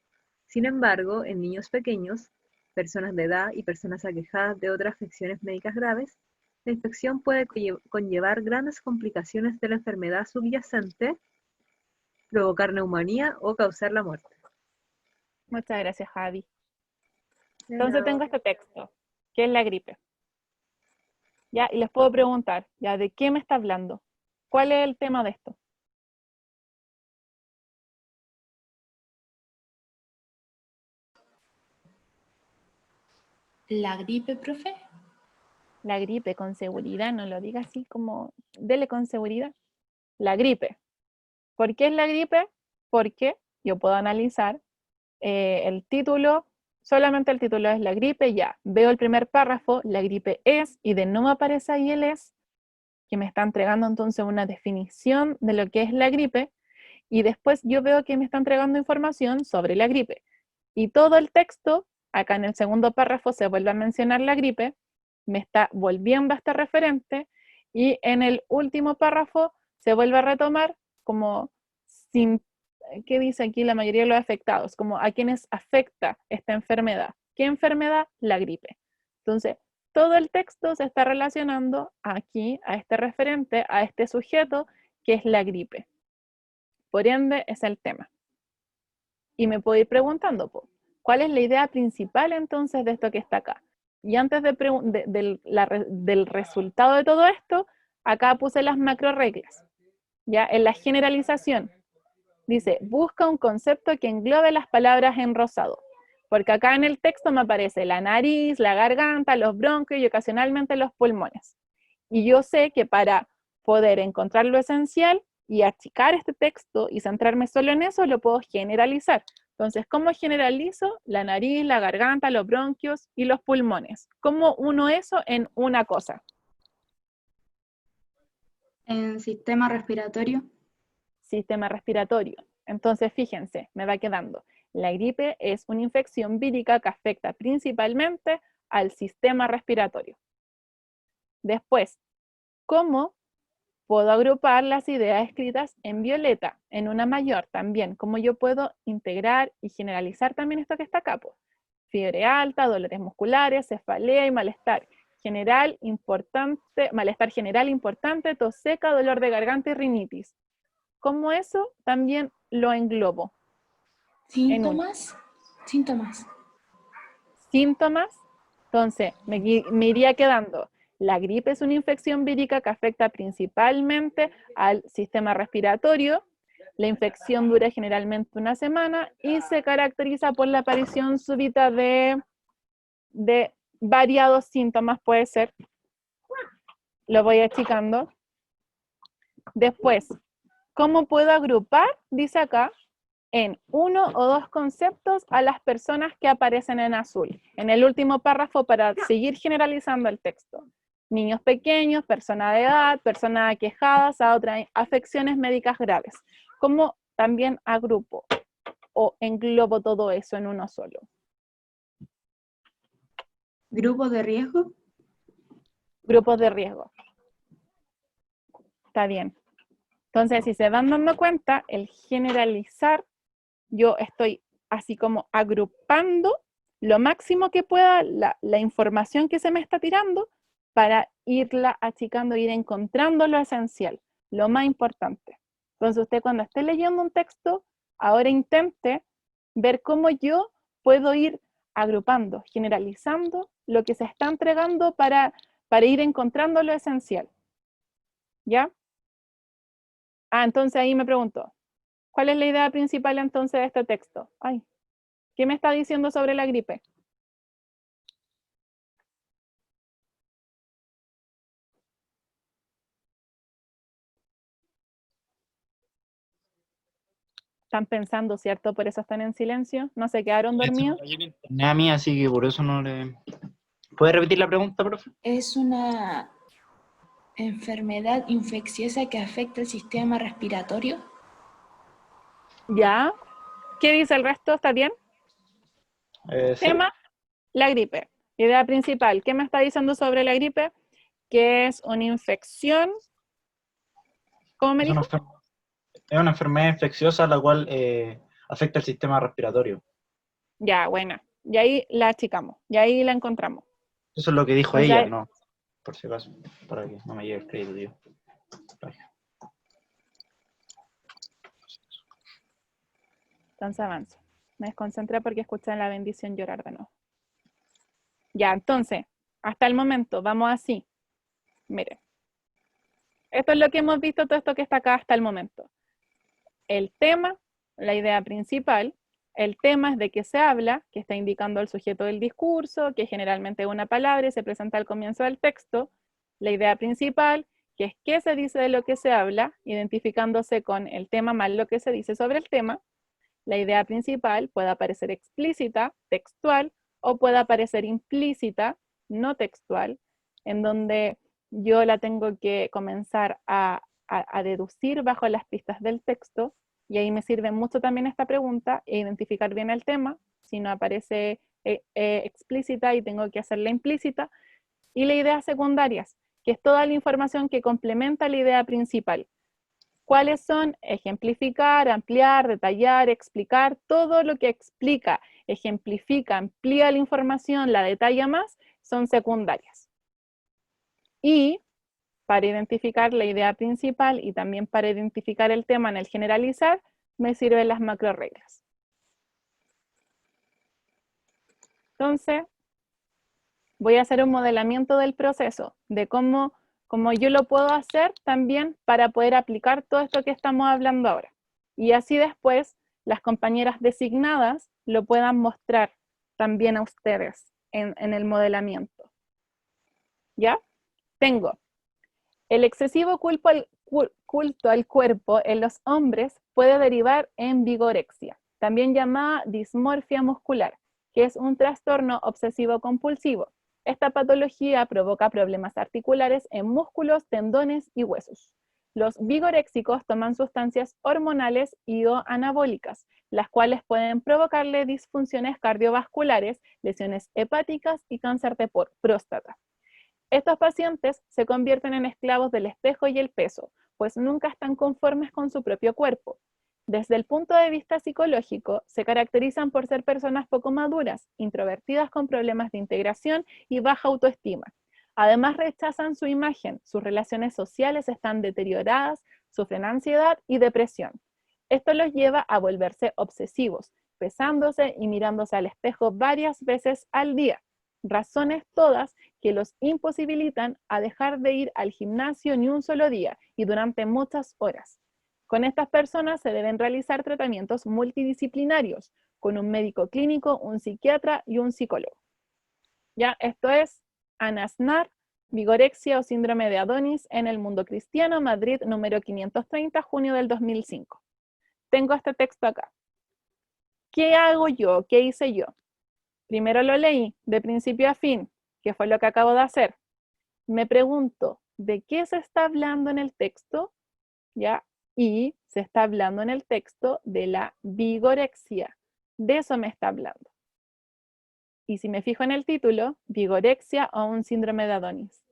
C: Sin embargo, en niños pequeños, personas de edad y personas aquejadas de otras afecciones médicas graves, la infección puede conllevar grandes complicaciones de la enfermedad subyacente, provocar neumonía o causar la muerte.
A: Muchas gracias, Javi. Entonces tengo este texto, que es la gripe. Ya, y les puedo preguntar, ya, ¿de qué me está hablando? ¿Cuál es el tema de esto?
D: ¿La gripe, profe?
A: La gripe, con seguridad, no lo diga así como, dele con seguridad. La gripe. ¿Por qué es la gripe? Porque yo puedo analizar el título, solamente el título es la gripe, ya. Veo el primer párrafo, la gripe es, y de nuevo aparece ahí el es, que me está entregando entonces una definición de lo que es la gripe, y después yo veo que me está entregando información sobre la gripe. Y todo el texto, acá en el segundo párrafo se vuelve a mencionar la gripe, me está volviendo a este referente, y en el último párrafo se vuelve a retomar como ¿qué dice aquí la mayoría de los afectados? Como a quienes afecta esta enfermedad. ¿Qué enfermedad? La gripe. Entonces, todo el texto se está relacionando aquí a este referente, a este sujeto, que es la gripe. Por ende, es el tema. Y me puedo ir preguntando, ¿cuál es la idea principal entonces de esto que está acá? Y antes del resultado de todo esto, acá puse las macro reglas. Ya, en la generalización, dice, busca un concepto que englobe las palabras en rosado. Porque acá en el texto me aparece la nariz, la garganta, los bronquios y ocasionalmente los pulmones. Y yo sé que para poder encontrar lo esencial y achicar este texto y centrarme solo en eso, lo puedo generalizar. Entonces, ¿cómo generalizo? La nariz, la garganta, los bronquios y los pulmones. ¿Cómo uno eso en una cosa?
E: En sistema respiratorio.
A: Sistema respiratorio. Entonces, fíjense, me va quedando. La gripe es una infección vírica que afecta principalmente al sistema respiratorio. Después, ¿cómo puedo agrupar las ideas escritas en violeta, en una mayor también? ¿Cómo yo puedo integrar y generalizar también esto que está acá? Fiebre alta, dolores musculares, cefalea y malestar general importante, malestar general importante, tos seca, dolor de garganta y rinitis. ¿Cómo eso también lo englobo?
D: Síntomas.
A: Síntomas. Entonces, me iría quedando. La gripe es una infección vírica que afecta principalmente al sistema respiratorio. La infección dura generalmente una semana y se caracteriza por la aparición súbita de variados síntomas, puede ser. Lo voy achicando. Después, ¿cómo puedo agrupar? Dice acá, en 1 o 2 conceptos a las personas que aparecen en azul. En el último párrafo para seguir generalizando el texto. Niños pequeños, personas de edad, personas aquejadas a otras afecciones médicas graves. ¿Cómo también agrupo o englobo todo eso en uno solo?
E: Grupos de riesgo.
A: Grupos de riesgo. Está bien. Entonces, si se van dando cuenta, el generalizar, yo estoy así como agrupando lo máximo que pueda la información que se me está tirando para irla achicando, ir encontrando lo esencial, lo más importante. Entonces usted cuando esté leyendo un texto, ahora intente ver cómo yo puedo ir agrupando, generalizando lo que se está entregando para ir encontrando lo esencial. ¿Ya? Entonces ahí me pregunto, ¿cuál es la idea principal entonces de este texto? Ay, ¿qué me está diciendo sobre la gripe? Están pensando, ¿cierto? Por eso están en silencio. ¿No se quedaron dormidos?
H: A mí, así que por eso no le... ¿Puede repetir la pregunta, profe?
D: Es una enfermedad infecciosa que afecta el sistema respiratorio.
A: ¿Ya? ¿Qué dice el resto? ¿Está bien?
H: Sí.
A: Tema, la gripe. Idea principal. ¿Qué me está diciendo sobre la gripe? Que es una infección. ¿Cómo me dijo?
H: Es una enfermedad infecciosa la cual afecta el sistema respiratorio.
A: Ya, buena. Y ahí la achicamos. Y ahí la encontramos.
H: Eso es lo que dijo
A: Entonces,
H: ella, ¿no? Por si acaso, para que no me llegue el crédito, tío.
A: Entonces avanzo. Me desconcentré porque escuché la bendición llorar de nuevo. Ya, entonces, hasta el momento, vamos así. Miren. Esto es lo que hemos visto, todo esto que está acá hasta el momento. El tema, la idea principal, el tema es de qué se habla, que está indicando el sujeto del discurso, que generalmente es una palabra y se presenta al comienzo del texto. La idea principal, que es qué se dice de lo que se habla, identificándose con el tema más lo que se dice sobre el tema. La idea principal puede aparecer explícita, textual, o puede aparecer implícita, no textual, en donde yo la tengo que comenzar a deducir bajo las pistas del texto, y ahí me sirve mucho también esta pregunta, e identificar bien el tema, si no aparece explícita y tengo que hacerla implícita, y las ideas secundarias, que es toda la información que complementa la idea principal. ¿Cuáles son? Ejemplificar, ampliar, detallar, explicar, todo lo que explica, ejemplifica, amplía la información, la detalla más, son secundarias. Y para identificar la idea principal y también para identificar el tema en el generalizar, me sirven las macroreglas. Entonces, voy a hacer un modelamiento del proceso, de cómo yo lo puedo hacer también para poder aplicar todo esto que estamos hablando ahora. Y así después las compañeras designadas lo puedan mostrar también a ustedes en el modelamiento. ¿Ya? Tengo el excesivo culto al cuerpo en los hombres puede derivar en vigorexia, también llamada dismorfia muscular, que es un trastorno obsesivo-compulsivo. Esta patología provoca problemas articulares en músculos, tendones y huesos. Los vigoréxicos toman sustancias hormonales y o anabólicas, las cuales pueden provocarle disfunciones cardiovasculares, lesiones hepáticas y cáncer de próstata. Estos pacientes se convierten en esclavos del espejo y el peso, pues nunca están conformes con su propio cuerpo. Desde el punto de vista psicológico, se caracterizan por ser personas poco maduras, introvertidas con problemas de integración y baja autoestima. Además, rechazan su imagen, sus relaciones sociales están deterioradas, sufren ansiedad y depresión. Esto los lleva a volverse obsesivos, pesándose y mirándose al espejo varias veces al día. Razones todas que los imposibilitan a dejar de ir al gimnasio ni un solo día y durante muchas horas. Con estas personas se deben realizar tratamientos multidisciplinarios, con un médico clínico, un psiquiatra y un psicólogo. Ya, esto es Ana Aznar, vigorexia o síndrome de Adonis en el mundo cristiano, Madrid, número 530, junio del 2005. Tengo este texto acá. ¿Qué hago yo? ¿Qué hice yo? Primero lo leí de principio a fin, que fue lo que acabo de hacer. Me pregunto, ¿de qué se está hablando en el texto? ¿Ya? Y se está hablando en el texto de la vigorexia. De eso me está hablando. Y si me fijo en el título, vigorexia o un síndrome de Adonis.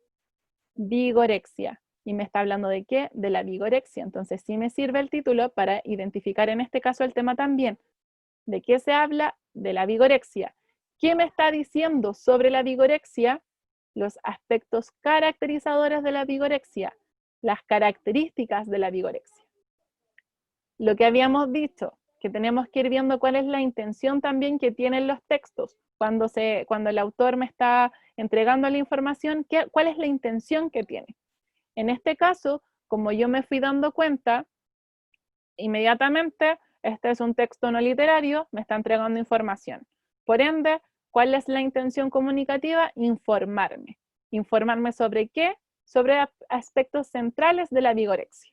A: Vigorexia. ¿Y me está hablando de qué? De la vigorexia. Entonces sí me sirve el título para identificar en este caso el tema también. ¿De qué se habla? De la vigorexia. ¿Qué me está diciendo sobre la vigorexia? Los aspectos caracterizadores de la vigorexia, las características de la vigorexia. Lo que habíamos dicho, que tenemos que ir viendo cuál es la intención también que tienen los textos. Cuando el autor me está entregando la información, ¿cuál es la intención que tiene? En este caso, como yo me fui dando cuenta, inmediatamente, este es un texto no literario, me está entregando información. Por ende, ¿cuál es la intención comunicativa? Informarme. ¿Informarme sobre qué? Sobre aspectos centrales de la vigorexia.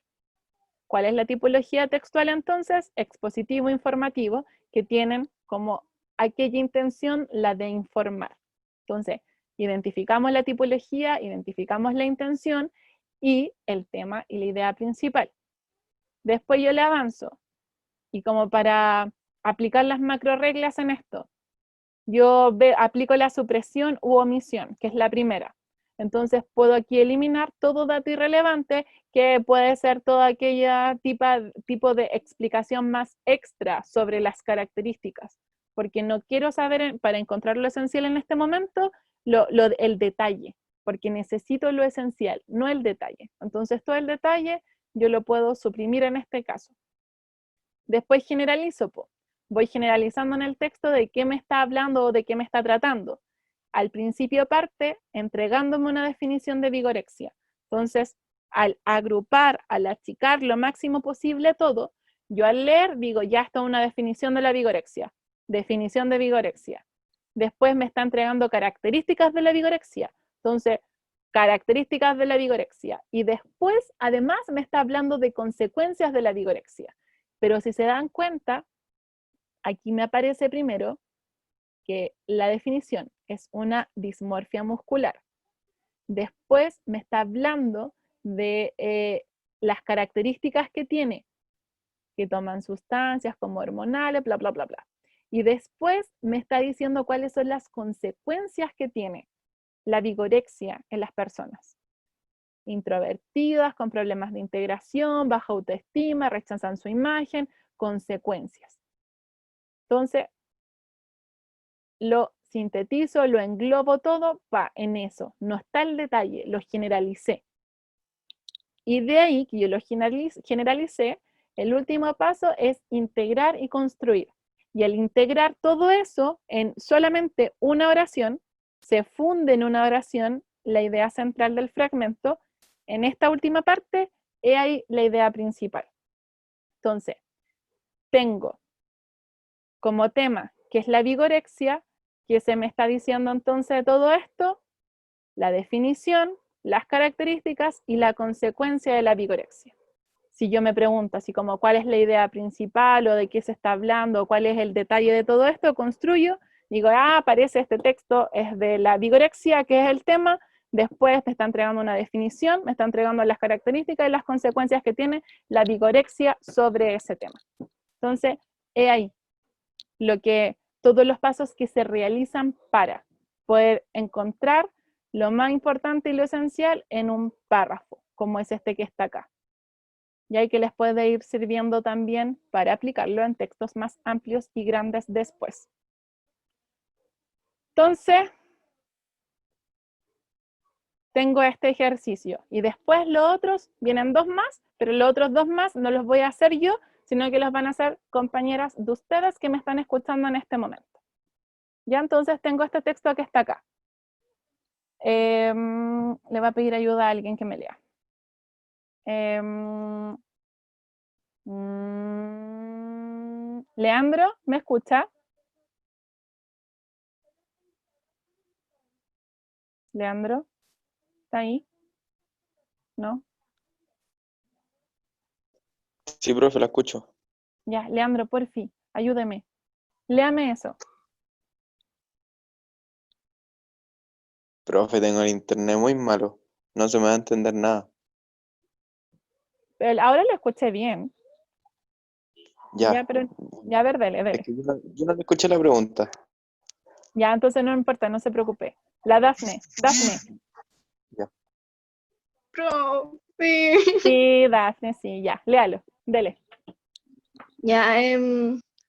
A: ¿Cuál es la tipología textual entonces? Expositivo, informativo, que tienen como aquella intención la de informar. Entonces, identificamos la tipología, identificamos la intención y el tema y la idea principal. Después yo le avanzo. Y como para aplicar las macroreglas en esto, yo aplico la supresión u omisión, que es la primera. Entonces puedo aquí eliminar todo dato irrelevante, que puede ser todo aquella tipo de explicación más extra sobre las características, porque no quiero saber, para encontrar lo esencial en este momento, el detalle, porque necesito lo esencial, no el detalle. Entonces todo el detalle yo lo puedo suprimir en este caso. Después generalizo, voy generalizando en el texto de qué me está hablando o de qué me está tratando. Al principio parte entregándome una definición de vigorexia. Entonces, al agrupar, al achicar lo máximo posible todo, yo al leer digo, ya está una definición de la vigorexia. Definición de vigorexia. Después me está entregando características de la vigorexia. Entonces, características de la vigorexia. Y después, además, me está hablando de consecuencias de la vigorexia. Pero si se dan cuenta, aquí me aparece primero que la definición es una dismorfia muscular. Después me está hablando de las características que tiene, que toman sustancias como hormonales, bla, bla, bla, bla. Y después me está diciendo cuáles son las consecuencias que tiene la vigorexia en las personas. introvertidas, con problemas de integración, baja autoestima, rechazan su imagen, consecuencias. Entonces, lo sintetizo, lo englobo todo, va en eso. No está el detalle, lo generalicé. Y de ahí que yo lo generalicé, el último paso es integrar y construir. Y al integrar todo eso en solamente una oración, se funde en una oración la idea central del fragmento. En esta última parte, he ahí la idea principal. Entonces, tengo como tema, que es la vigorexia, que se me está diciendo entonces de todo esto, la definición, las características y la consecuencia de la vigorexia. Si yo me pregunto así como cuál es la idea principal o de qué se está hablando, o cuál es el detalle de todo esto, construyo, digo, aparece este texto, es de la vigorexia, que es el tema, después me está entregando una definición, me está entregando las características y las consecuencias que tiene la vigorexia sobre ese tema. Entonces, he ahí todos los pasos que se realizan para poder encontrar lo más importante y lo esencial en un párrafo, como es este que está acá. Y ahí que les puede ir sirviendo también para aplicarlo en textos más amplios y grandes después. Entonces, tengo este ejercicio. Y después los otros, vienen 2 más, pero los otros 2 más no los voy a hacer yo, sino que los van a hacer compañeras de ustedes que me están escuchando en este momento. Ya entonces tengo este texto que está acá. Le voy a pedir ayuda a alguien que me lea. Leandro, ¿me escucha? Leandro, ¿está ahí? ¿No?
I: Sí, profe, la escucho.
A: Ya, Leandro, por fin, ayúdeme. Léame eso.
I: Profe, tengo el internet muy malo. No se me va a entender nada.
A: Pero ahora lo escuché bien.
I: Ya.
A: Pero, ya, a ver, dele,
I: Es
A: dele.
I: que yo no le escuché la pregunta.
A: Ya, entonces no importa, no se preocupe. La Dafne.
I: Ya.
E: Profe.
A: Sí, Dafne, sí, ya, léalo, dele.
E: Ya,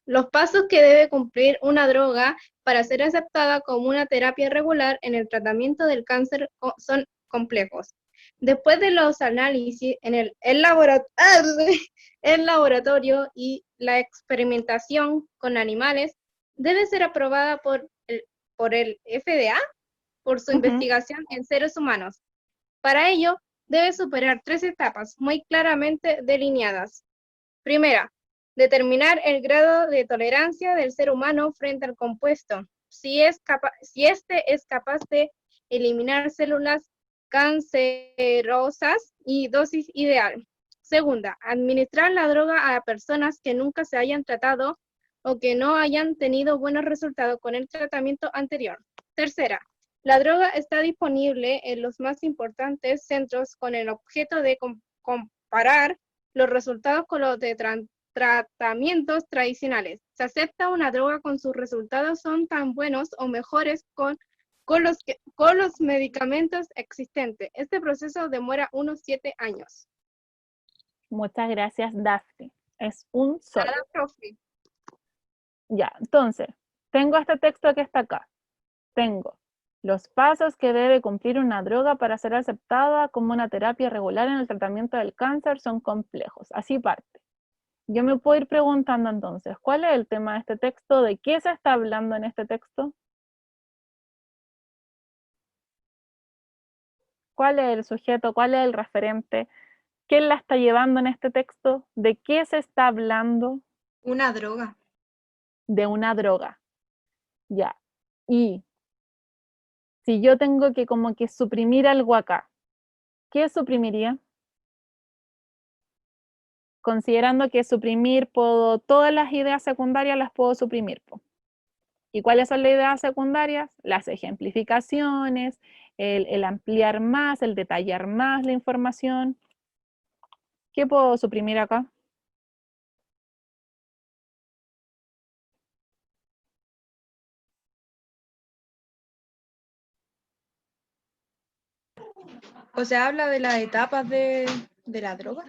E: los pasos que debe cumplir una droga para ser aceptada como una terapia regular en el tratamiento del cáncer son complejos. Después de los análisis en el laboratorio y la experimentación con animales, debe ser aprobada por el FDA por su investigación en seres humanos. Para ello, debe superar 3 etapas muy claramente delineadas. Primera, determinar el grado de tolerancia del ser humano frente al compuesto, si este es capaz de eliminar células cancerosas y dosis ideal. Segunda, administrar la droga a personas que nunca se hayan tratado o que no hayan tenido buenos resultados con el tratamiento anterior. Tercera, la droga está disponible en los más importantes centros con el objeto de comparar los resultados con los de tratamientos tradicionales. Se acepta una droga con sus resultados son tan buenos o mejores con los medicamentos existentes. Este proceso demora unos 7 años.
A: Muchas gracias, Dafne. Es un solo.
E: Nada, profe.
A: Ya, entonces, tengo este texto que está acá. Tengo los pasos que debe cumplir una droga para ser aceptada como una terapia regular en el tratamiento del cáncer son complejos. Así parte. Yo me puedo ir preguntando entonces, ¿cuál es el tema de este texto? ¿De qué se está hablando en este texto? ¿Cuál es el sujeto? ¿Cuál es el referente? ¿Quién la está llevando en este texto? ¿De qué se está hablando?
E: Una droga.
A: De una droga. Ya. Y si yo tengo que como que suprimir algo acá, ¿qué suprimiría? Considerando que suprimir todas las ideas secundarias las puedo suprimir. ¿Y cuáles son las ideas secundarias? Las ejemplificaciones, el ampliar más, el detallar más la información. ¿Qué puedo suprimir acá?
J: O sea, habla de las etapas de la droga.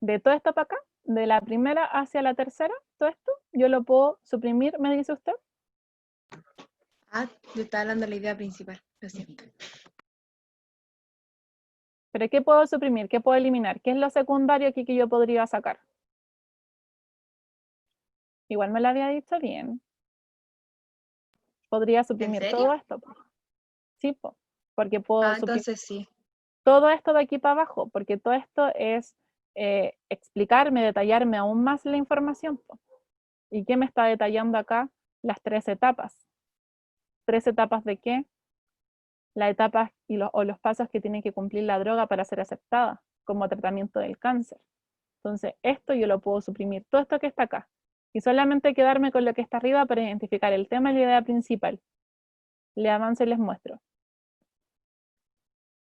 A: De todo esto para acá, de la primera hacia la tercera, todo esto, yo lo puedo suprimir, me dice usted.
J: Ah, yo estaba hablando de la idea principal, lo siento.
A: ¿Pero qué puedo suprimir? ¿Qué puedo eliminar? ¿Qué es lo secundario aquí que yo podría sacar? Igual me lo había dicho bien. Podría suprimir
J: serio?
A: todo esto, po. Sí, po, porque puedo suprimir
J: Entonces sí.
A: todo esto de aquí para abajo, porque todo esto es explicarme, detallarme aún más la información, po. ¿Y qué me está detallando acá? Las 3 etapas. ¿3 etapas de qué? Las etapas o los pasos que tiene que cumplir la droga para ser aceptada como tratamiento del cáncer. Entonces, esto yo lo puedo suprimir, todo esto que está acá, y solamente quedarme con lo que está arriba para identificar el tema y la idea principal. Le avanzo y les muestro.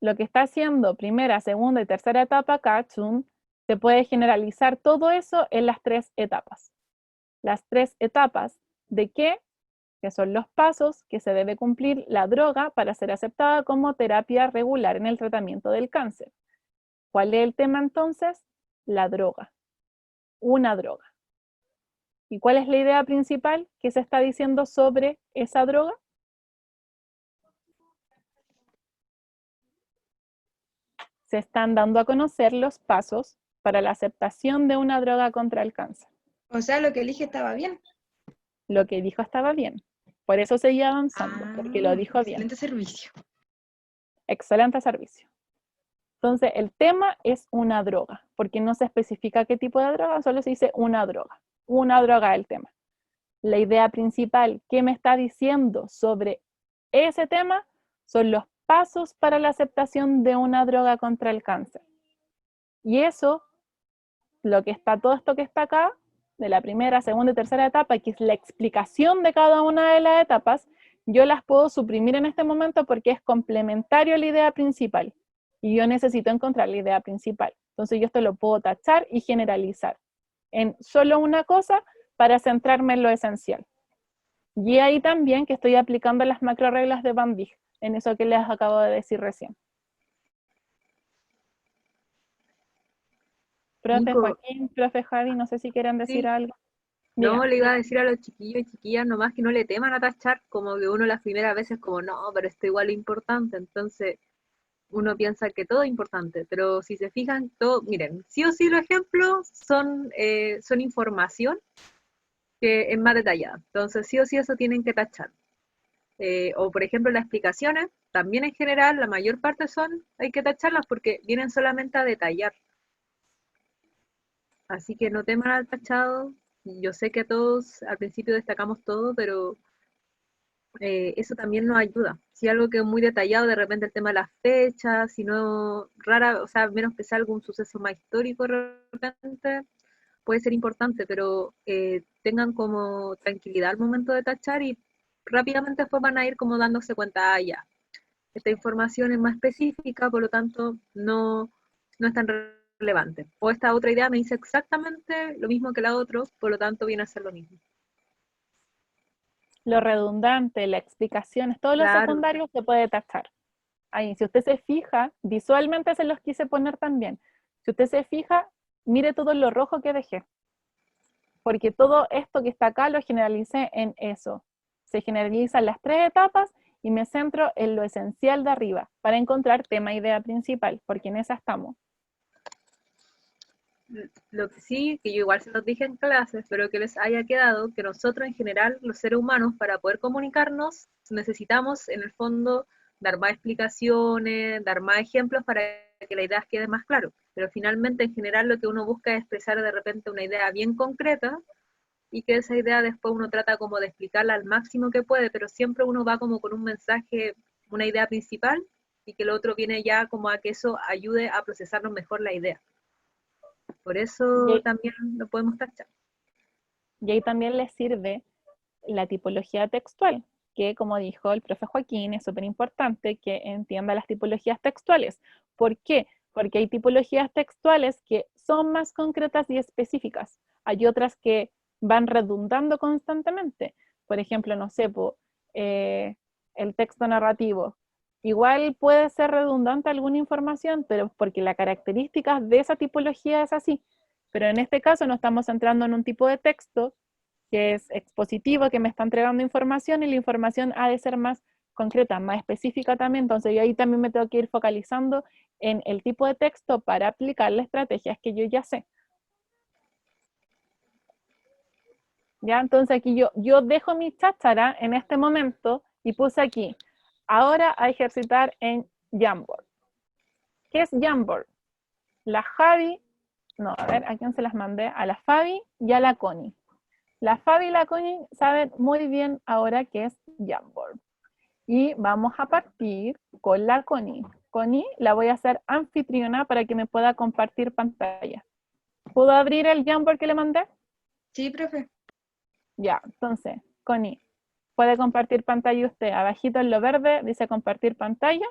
A: Lo que está haciendo primera, segunda y tercera etapa, Katsun, se puede generalizar todo eso en las 3 etapas. Las 3 etapas de qué, que son los pasos que se debe cumplir la droga para ser aceptada como terapia regular en el tratamiento del cáncer. ¿Cuál es el tema entonces? La droga. Una droga. ¿Y cuál es la idea principal que se está diciendo sobre esa droga? Se están dando a conocer los pasos para la aceptación de una droga contra el cáncer.
J: O sea, lo que elige estaba bien.
A: Lo que dijo estaba bien. Por eso seguía avanzando, porque lo dijo bien.
J: Excelente servicio.
A: Excelente servicio. Entonces, el tema es una droga, porque no se especifica qué tipo de droga, solo se dice una droga. Una droga es el tema. La idea principal que me está diciendo sobre ese tema son los pasos para la aceptación de una droga contra el cáncer. Y eso, todo esto que está acá, de la primera, segunda y tercera etapa, que es la explicación de cada una de las etapas, yo las puedo suprimir en este momento porque es complementario a la idea principal. Y yo necesito encontrar la idea principal. Entonces yo esto lo puedo tachar y generalizar en solo una cosa para centrarme en lo esencial. Y ahí también que estoy aplicando las macro reglas de Van Dijk, en eso que les acabo de decir recién. Profe
C: Nico,
A: Joaquín, profe Javi, no sé si quieren decir
C: sí.
A: algo.
C: No,
A: Digan.
C: le iba a decir a los chiquillos y chiquillas nomás que no le teman a tachar, como que uno las primeras veces como, no, pero esto igual es importante, entonces uno piensa que todo es importante, pero si se fijan, todo, miren, sí o sí los ejemplos son información que es más detallada, entonces sí o sí eso tienen que tachar. O por ejemplo las explicaciones, también en general la mayor parte hay que tacharlas porque vienen solamente a detallar. Así que no teman al tachado. Yo sé que todos al principio destacamos todo, pero eso también nos ayuda. Si algo que es muy detallado, de repente el tema de las fechas, si no, rara, o sea, menos que sea algún suceso más histórico de repente, puede ser importante, pero tengan como tranquilidad al momento de tachar y rápidamente después van a ir como dándose cuenta, ya, esta información es más específica, por lo tanto no es tan relevante. O esta otra idea me dice exactamente lo mismo que la otra, por lo tanto viene a ser lo mismo.
A: Lo redundante, las explicaciones, todo lo
C: Claro.
A: secundario se puede tachar. Ahí, si usted se fija, visualmente se los quise poner también. Si usted se fija, mire todo lo rojo que dejé. Porque todo esto que está acá lo generalicé en eso. Se generalizan las 3 etapas y me centro en lo esencial de arriba para encontrar tema idea principal, porque en esa estamos.
C: Lo que sí, que yo igual se los dije en clases, pero que les haya quedado, que nosotros en general, los seres humanos, para poder comunicarnos, necesitamos en el fondo dar más explicaciones, dar más ejemplos para que la idea quede más claro. Pero finalmente, en general, lo que uno busca es expresar de repente una idea bien concreta y que esa idea después uno trata como de explicarla al máximo que puede, pero siempre uno va como con un mensaje, una idea principal, y que el otro viene ya como a que eso ayude a procesarnos mejor la idea. Por eso también lo podemos tachar.
A: Y ahí también les sirve la tipología textual, que como dijo el profe Joaquín, es súper importante que entienda las tipologías textuales. ¿Por qué? Porque hay tipologías textuales que son más concretas y específicas. Hay otras que van redundando constantemente. Por ejemplo, no sé, el texto narrativo. igual puede ser redundante alguna información, pero porque la característica de esa tipología es así. Pero en este caso nos estamos centrando en un tipo de texto que es expositivo, que me está entregando información, y la información ha de ser más concreta, más específica también. Entonces yo ahí también me tengo que ir focalizando en el tipo de texto para aplicar las estrategias que yo ya sé. ¿Ya? Entonces aquí yo dejo mi cháchara en este momento y puse aquí, ahora a ejercitar en Jamboard. ¿Qué es Jamboard? La Javi, no, a ver, ¿a quién se las mandé? A la Fabi y a la Connie. La Fabi y la Connie saben muy bien ahora qué es Jamboard. Y vamos a partir con la Connie. Connie la voy a hacer anfitriona para que me pueda compartir pantalla. ¿Puedo abrir el Jamboard que le mandé?
J: Sí, profe.
A: Ya, entonces, Connie, ¿puede compartir pantalla usted? Abajito en lo verde dice compartir pantalla.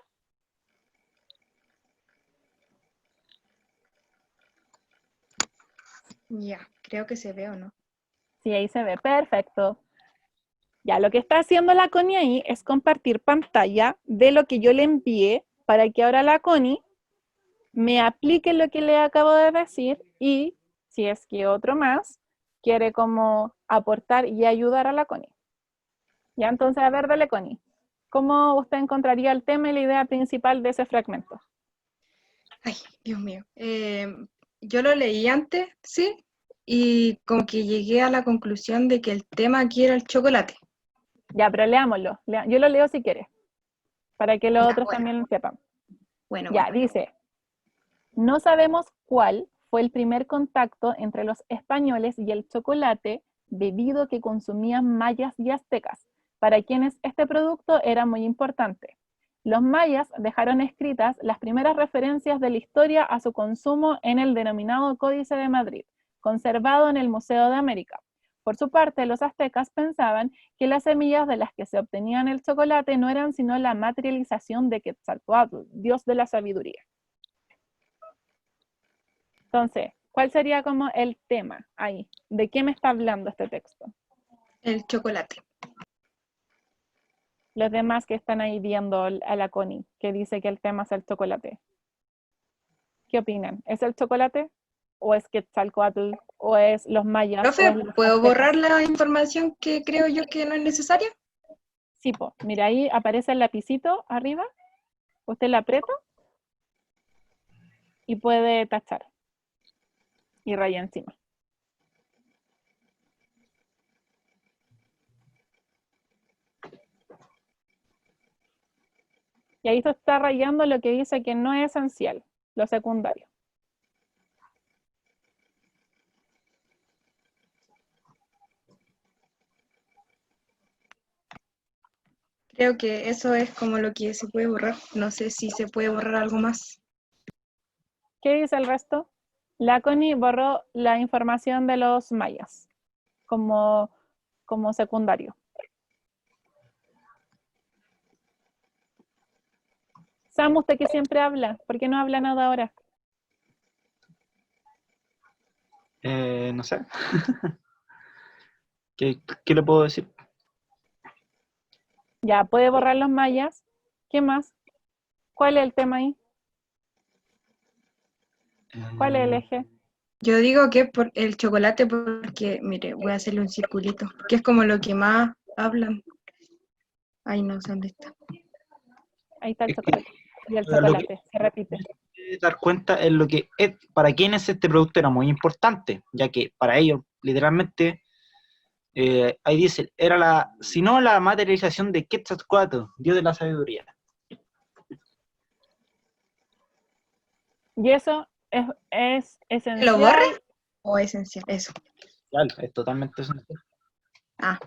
J: Ya, creo que se ve o no.
A: Sí, ahí se ve, perfecto. Ya, lo que está haciendo la Connie ahí es compartir pantalla de lo que yo le envié para que ahora la Connie me aplique lo que le acabo de decir y si es que otro más quiere como aportar y ayudar a la Connie. Ya, entonces, a ver, dale Connie. ¿Cómo usted encontraría el tema y la idea principal de ese fragmento?
J: Ay, Dios mío. Yo lo leí antes, sí, y como que llegué a la conclusión de que el tema aquí era el chocolate.
A: Ya, pero leámoslo. Yo lo leo si quieres, para que los
J: Ya,
A: otros
J: bueno,
A: también lo sepan.
J: bueno,
A: Ya,
J: bueno.
A: dice, no sabemos cuál fue el primer contacto entre los españoles y el chocolate debido que consumían mayas y aztecas, para quienes este producto era muy importante. Los mayas dejaron escritas las primeras referencias de la historia a su consumo en el denominado Códice de Madrid, conservado en el Museo de América. Por su parte, los aztecas pensaban que las semillas de las que se obtenían el chocolate no eran sino la materialización de Quetzalcóatl, dios de la sabiduría. Entonces, ¿cuál sería como el tema ahí? ¿De qué me está hablando este texto?
J: El chocolate.
A: Los demás que están ahí viendo a la Connie, que dice que el tema es el chocolate. ¿Qué opinan? ¿Es el chocolate? ¿O es Quetzalcóatl? ¿O es los mayas? ¿O es
J: Profe,
A: los
J: ¿puedo
A: aztecas?
J: borrar la información que creo yo que no es necesaria?
A: Sí, po. Mira, ahí aparece el lapicito arriba. Usted lo aprieta y puede tachar. Y raya encima. Y ahí se está rayando lo que dice que no es esencial, lo secundario.
J: Creo que eso es como lo que se puede borrar. No sé si se puede borrar algo más.
A: ¿Qué dice el resto? La Connie borró la información de los mayas como secundario. Sam, usted que siempre habla, ¿por qué no habla nada ahora?
H: No sé. ¿Qué le puedo decir?
A: Ya, puede borrar los mayas. ¿Qué más? ¿Cuál es el tema ahí? ¿Cuál es el eje?
J: Yo digo que por el chocolate porque, mire, voy a hacerle un circulito, que es como lo que más hablan. Ay, no sé dónde está.
A: Ahí está el
H: Es que
A: chocolate. Y el
H: lo que
A: chocolate, se repite.
H: dar cuenta es lo que es, para quienes este producto era muy importante, ya que para ellos, literalmente, ahí dice, era si no la materialización de Quetzalcóatl, dios de la sabiduría.
A: Y eso es
J: ¿Lo borra
A: esencial.
J: o esencial? Eso.
H: Claro, es totalmente esencial.
J: Ah,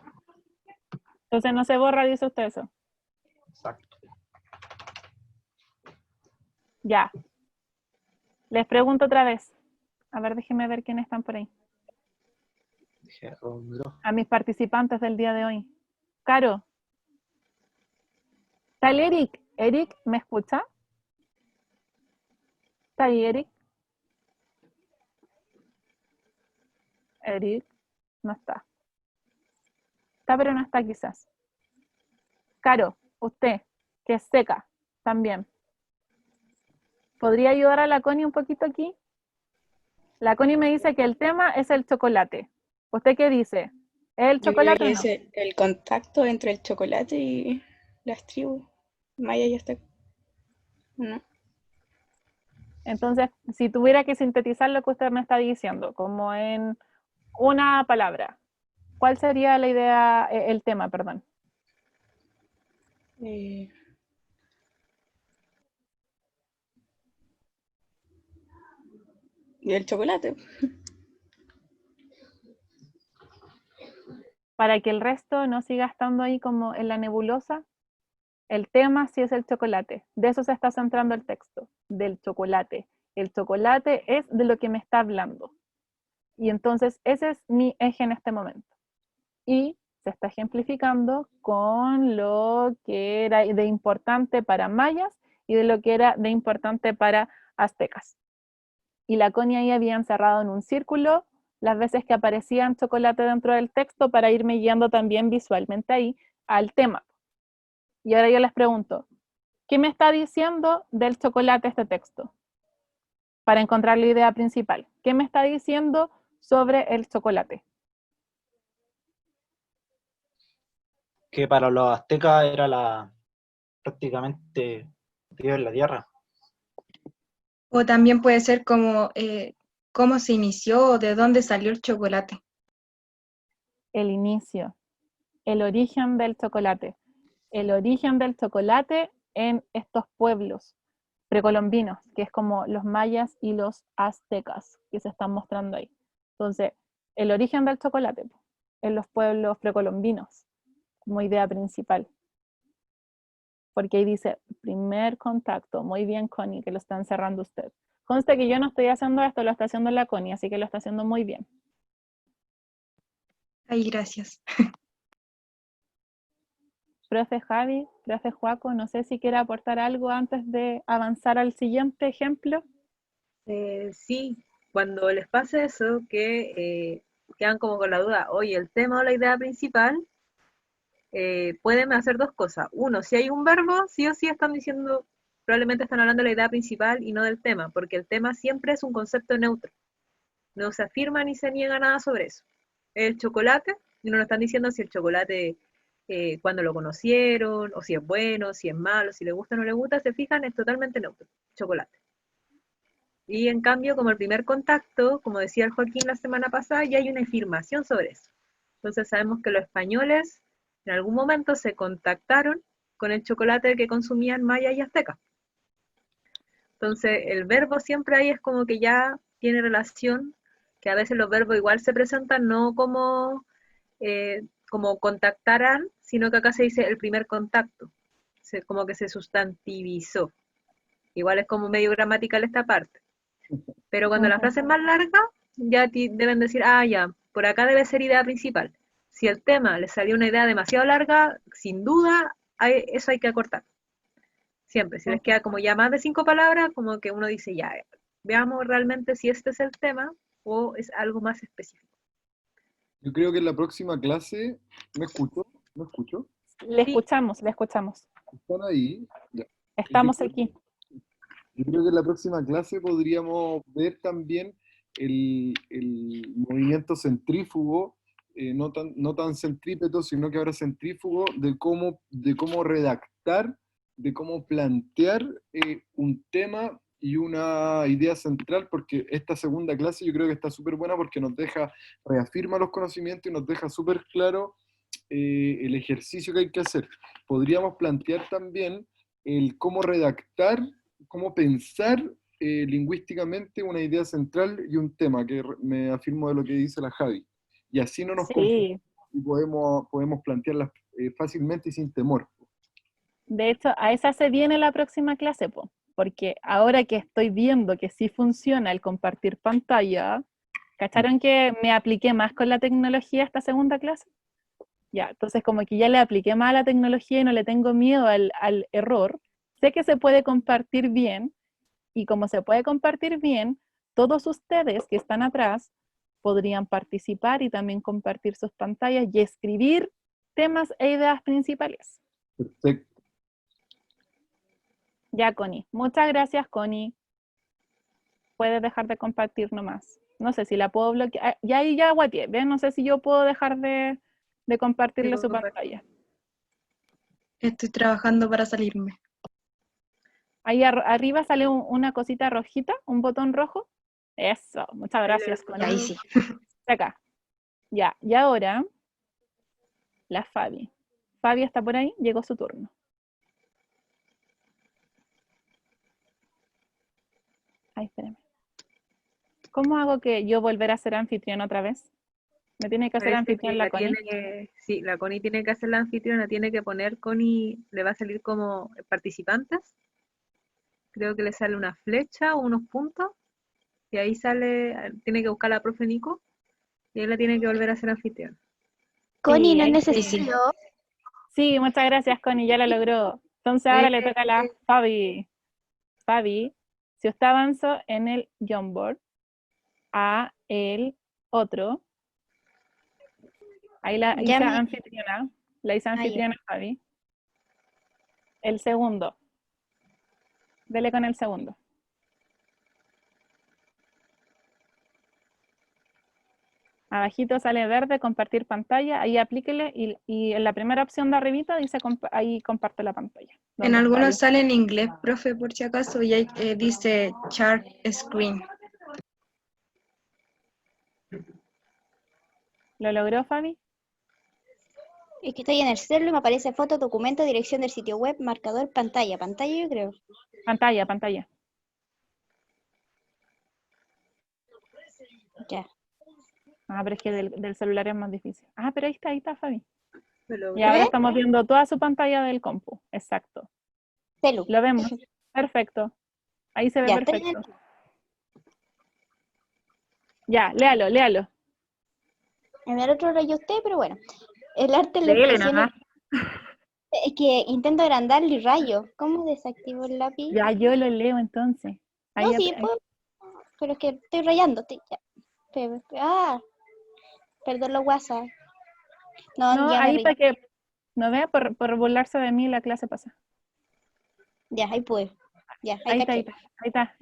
A: Entonces no se borra, dice usted eso.
H: Exacto.
A: Ya. Les pregunto otra vez. A ver, déjenme ver quiénes están por ahí. A mis participantes del día de hoy. Caro. ¿Está el Eric? ¿Eric me escucha? ¿Está ahí Eric? Eric no está. Está, pero no está quizás. Caro, usted, que es seca. También. ¿Podría ayudar a la Connie un poquito aquí? La Connie me dice que el tema es el chocolate. ¿Usted qué dice? ¿Es el
K: Yo diría
A: chocolate
K: que
A: o
K: es
A: no?
K: el contacto entre el chocolate y las tribus maya y azteca. ¿No?
A: Entonces, si tuviera que sintetizar lo que usted me está diciendo, como en una palabra, ¿cuál sería la idea, el tema, perdón?
K: Eh, y el chocolate.
A: Para que el resto no siga estando ahí como en la nebulosa, el tema sí es el chocolate. De eso se está centrando el texto, del chocolate. El chocolate es de lo que me está hablando. Y entonces ese es mi eje en este momento. Y se está ejemplificando con lo que era de importante para mayas y de lo que era de importante para aztecas. Y la Connie ahí había encerrado en un círculo las veces que aparecían chocolate dentro del texto para irme guiando también visualmente ahí al tema. Y ahora yo les pregunto, ¿qué me está diciendo del chocolate este texto? Para encontrar la idea principal. ¿Qué me está diciendo sobre el chocolate?
H: Que para los aztecas era prácticamente Dios en la tierra.
J: O también puede ser como cómo se inició o de dónde salió el chocolate.
A: El inicio, el origen del chocolate. El origen del chocolate en estos pueblos precolombinos, que es como los mayas y los aztecas que se están mostrando ahí. Entonces, el origen del chocolate en los pueblos precolombinos, como idea principal. Porque ahí dice, primer contacto. Muy bien, Connie, que lo está encerrando usted. Conste que yo no estoy haciendo esto, lo está haciendo la Connie, así que lo está haciendo muy bien.
J: Ay, gracias.
A: Profe Javi, profe Joaco, no sé si quiere aportar algo antes de avanzar al siguiente ejemplo.
C: Sí, cuando les pasa eso, que quedan como con la duda, oye, el tema o la idea principal, pueden hacer dos cosas. Uno, si hay un verbo, sí o sí están diciendo, probablemente están hablando de la idea principal y no del tema, porque el tema siempre es un concepto neutro. No se afirma ni se niega nada sobre eso. El chocolate, y no nos están diciendo si el chocolate, cuando lo conocieron, o si es bueno, si es malo, si le gusta o no le gusta, se fijan, es totalmente neutro, chocolate. Y en cambio, como el primer contacto, como decía el Joaquín la semana pasada, ya hay una afirmación sobre eso. Entonces sabemos que los españoles en algún momento se contactaron con el chocolate que consumían mayas y aztecas. Entonces el verbo siempre ahí es como que ya tiene relación, que a veces los verbos igual se presentan no como, como contactarán, sino que acá se dice el primer contacto, como que se sustantivizó. Igual es como medio gramatical esta parte. Pero cuando la frase es más larga, ya deben decir, ah, ya, por acá debe ser idea principal. Si el tema le salió una idea demasiado larga, sin duda, eso hay que acortar. Siempre, si les queda como ya más de 5 palabras, como que uno dice, ya, veamos realmente si este es el tema o es algo más específico.
B: Yo creo que en la próxima clase, ¿me escucho? ¿Me escucho?
A: Le escuchamos, le escuchamos.
B: ¿Están ahí? Ya.
A: Estamos aquí.
B: Yo creo que en la próxima clase podríamos ver también el movimiento centrífugo, no tan centrípeto, sino que ahora centrífugo, de cómo redactar, de cómo plantear un tema y una idea central, porque esta segunda clase yo creo que está súper buena porque nos reafirma los conocimientos y nos deja súper claro el ejercicio que hay que hacer. Podríamos plantear también el cómo redactar, cómo pensar lingüísticamente una idea central y un tema, que me afirmo de lo que dice la Javi. Y así no nos confundimos y podemos plantearlas fácilmente y sin temor.
A: De hecho, a esa se viene la próxima clase, porque ahora que estoy viendo que sí funciona el compartir pantalla, ¿cacharon que me apliqué más con la tecnología esta segunda clase? Ya, entonces como que ya le apliqué más a la tecnología y no le tengo miedo al error. Sé que se puede compartir bien, y como se puede compartir bien, todos ustedes que están atrás podrían participar y también compartir sus pantallas y escribir temas e ideas principales.
B: Perfecto.
A: Ya, Connie. Muchas gracias, Connie. Puedes dejar de compartir nomás. No sé si la puedo bloquear. Ya ahí ya guatié, ¿ves? No sé si yo puedo dejar de compartirle su pantalla.
J: Estoy trabajando para salirme.
A: Ahí arriba sale una cosita rojita, un botón rojo. Eso, muchas gracias, Connie.
J: Ahí sí.
A: Acá. Ya, y ahora la Fabi. Fabi está por ahí, llegó su turno. Ay, espérame. ¿Cómo hago que yo volver a ser anfitrión otra vez? ¿Me tiene que hacer
C: Parece
A: anfitrión
C: que
A: la Connie?
C: sí, la Connie tiene que hacer la anfitriona, tiene que poner Connie, le va a salir como participantes. Creo que le sale una flecha o unos puntos. Y ahí sale, tiene que buscar a la profe Nico. Y él la tiene que volver a ser anfitriona.
K: Connie, no
A: ahí
K: necesito.
A: Sí, muchas gracias, Connie, ya lo logró. Entonces ahora le toca a la Fabi. Fabi, si usted avanzó en el Jamboard a el otro, ahí la hice anfitriona, Fabi. El segundo. Dele con el segundo. Abajito sale verde, compartir pantalla, ahí aplíquele y en la primera opción de arribita dice ahí comparte la pantalla.
J: En algunos sale en inglés, profe, por si acaso, y ahí dice Chart Screen.
A: ¿Lo logró, Fabi?
K: Es que estoy en el celu y me aparece foto, documento, dirección del sitio web, marcador, pantalla. Pantalla, yo creo.
A: Pantalla.
K: Ya.
A: Ah, pero es que del celular es más difícil. Ah, pero ahí está, Fabi. Y
K: ¿Lo
A: ahora
K: ves?
A: estamos viendo toda su pantalla del compu. Exacto.
K: Celu.
A: Lo vemos. Perfecto. Ahí se ve
K: Ya,
A: perfecto. Ya, léalo.
K: En el otro lo leí usted, pero bueno. El arte le
A: Léele
K: expresión.
A: nomás.
K: Es que intento agrandarlo y rayo. ¿Cómo desactivo el lápiz?
A: Ya, yo lo leo entonces.
K: No, sí, pues. Pero es que estoy rayando. Perdón los WhatsApp.
A: No,
K: ya
A: ahí
K: me
A: para que no vea por burlarse de mí la clase pasa.
K: Ya, ahí pude. Ya,
A: Ahí
K: caché.
A: está.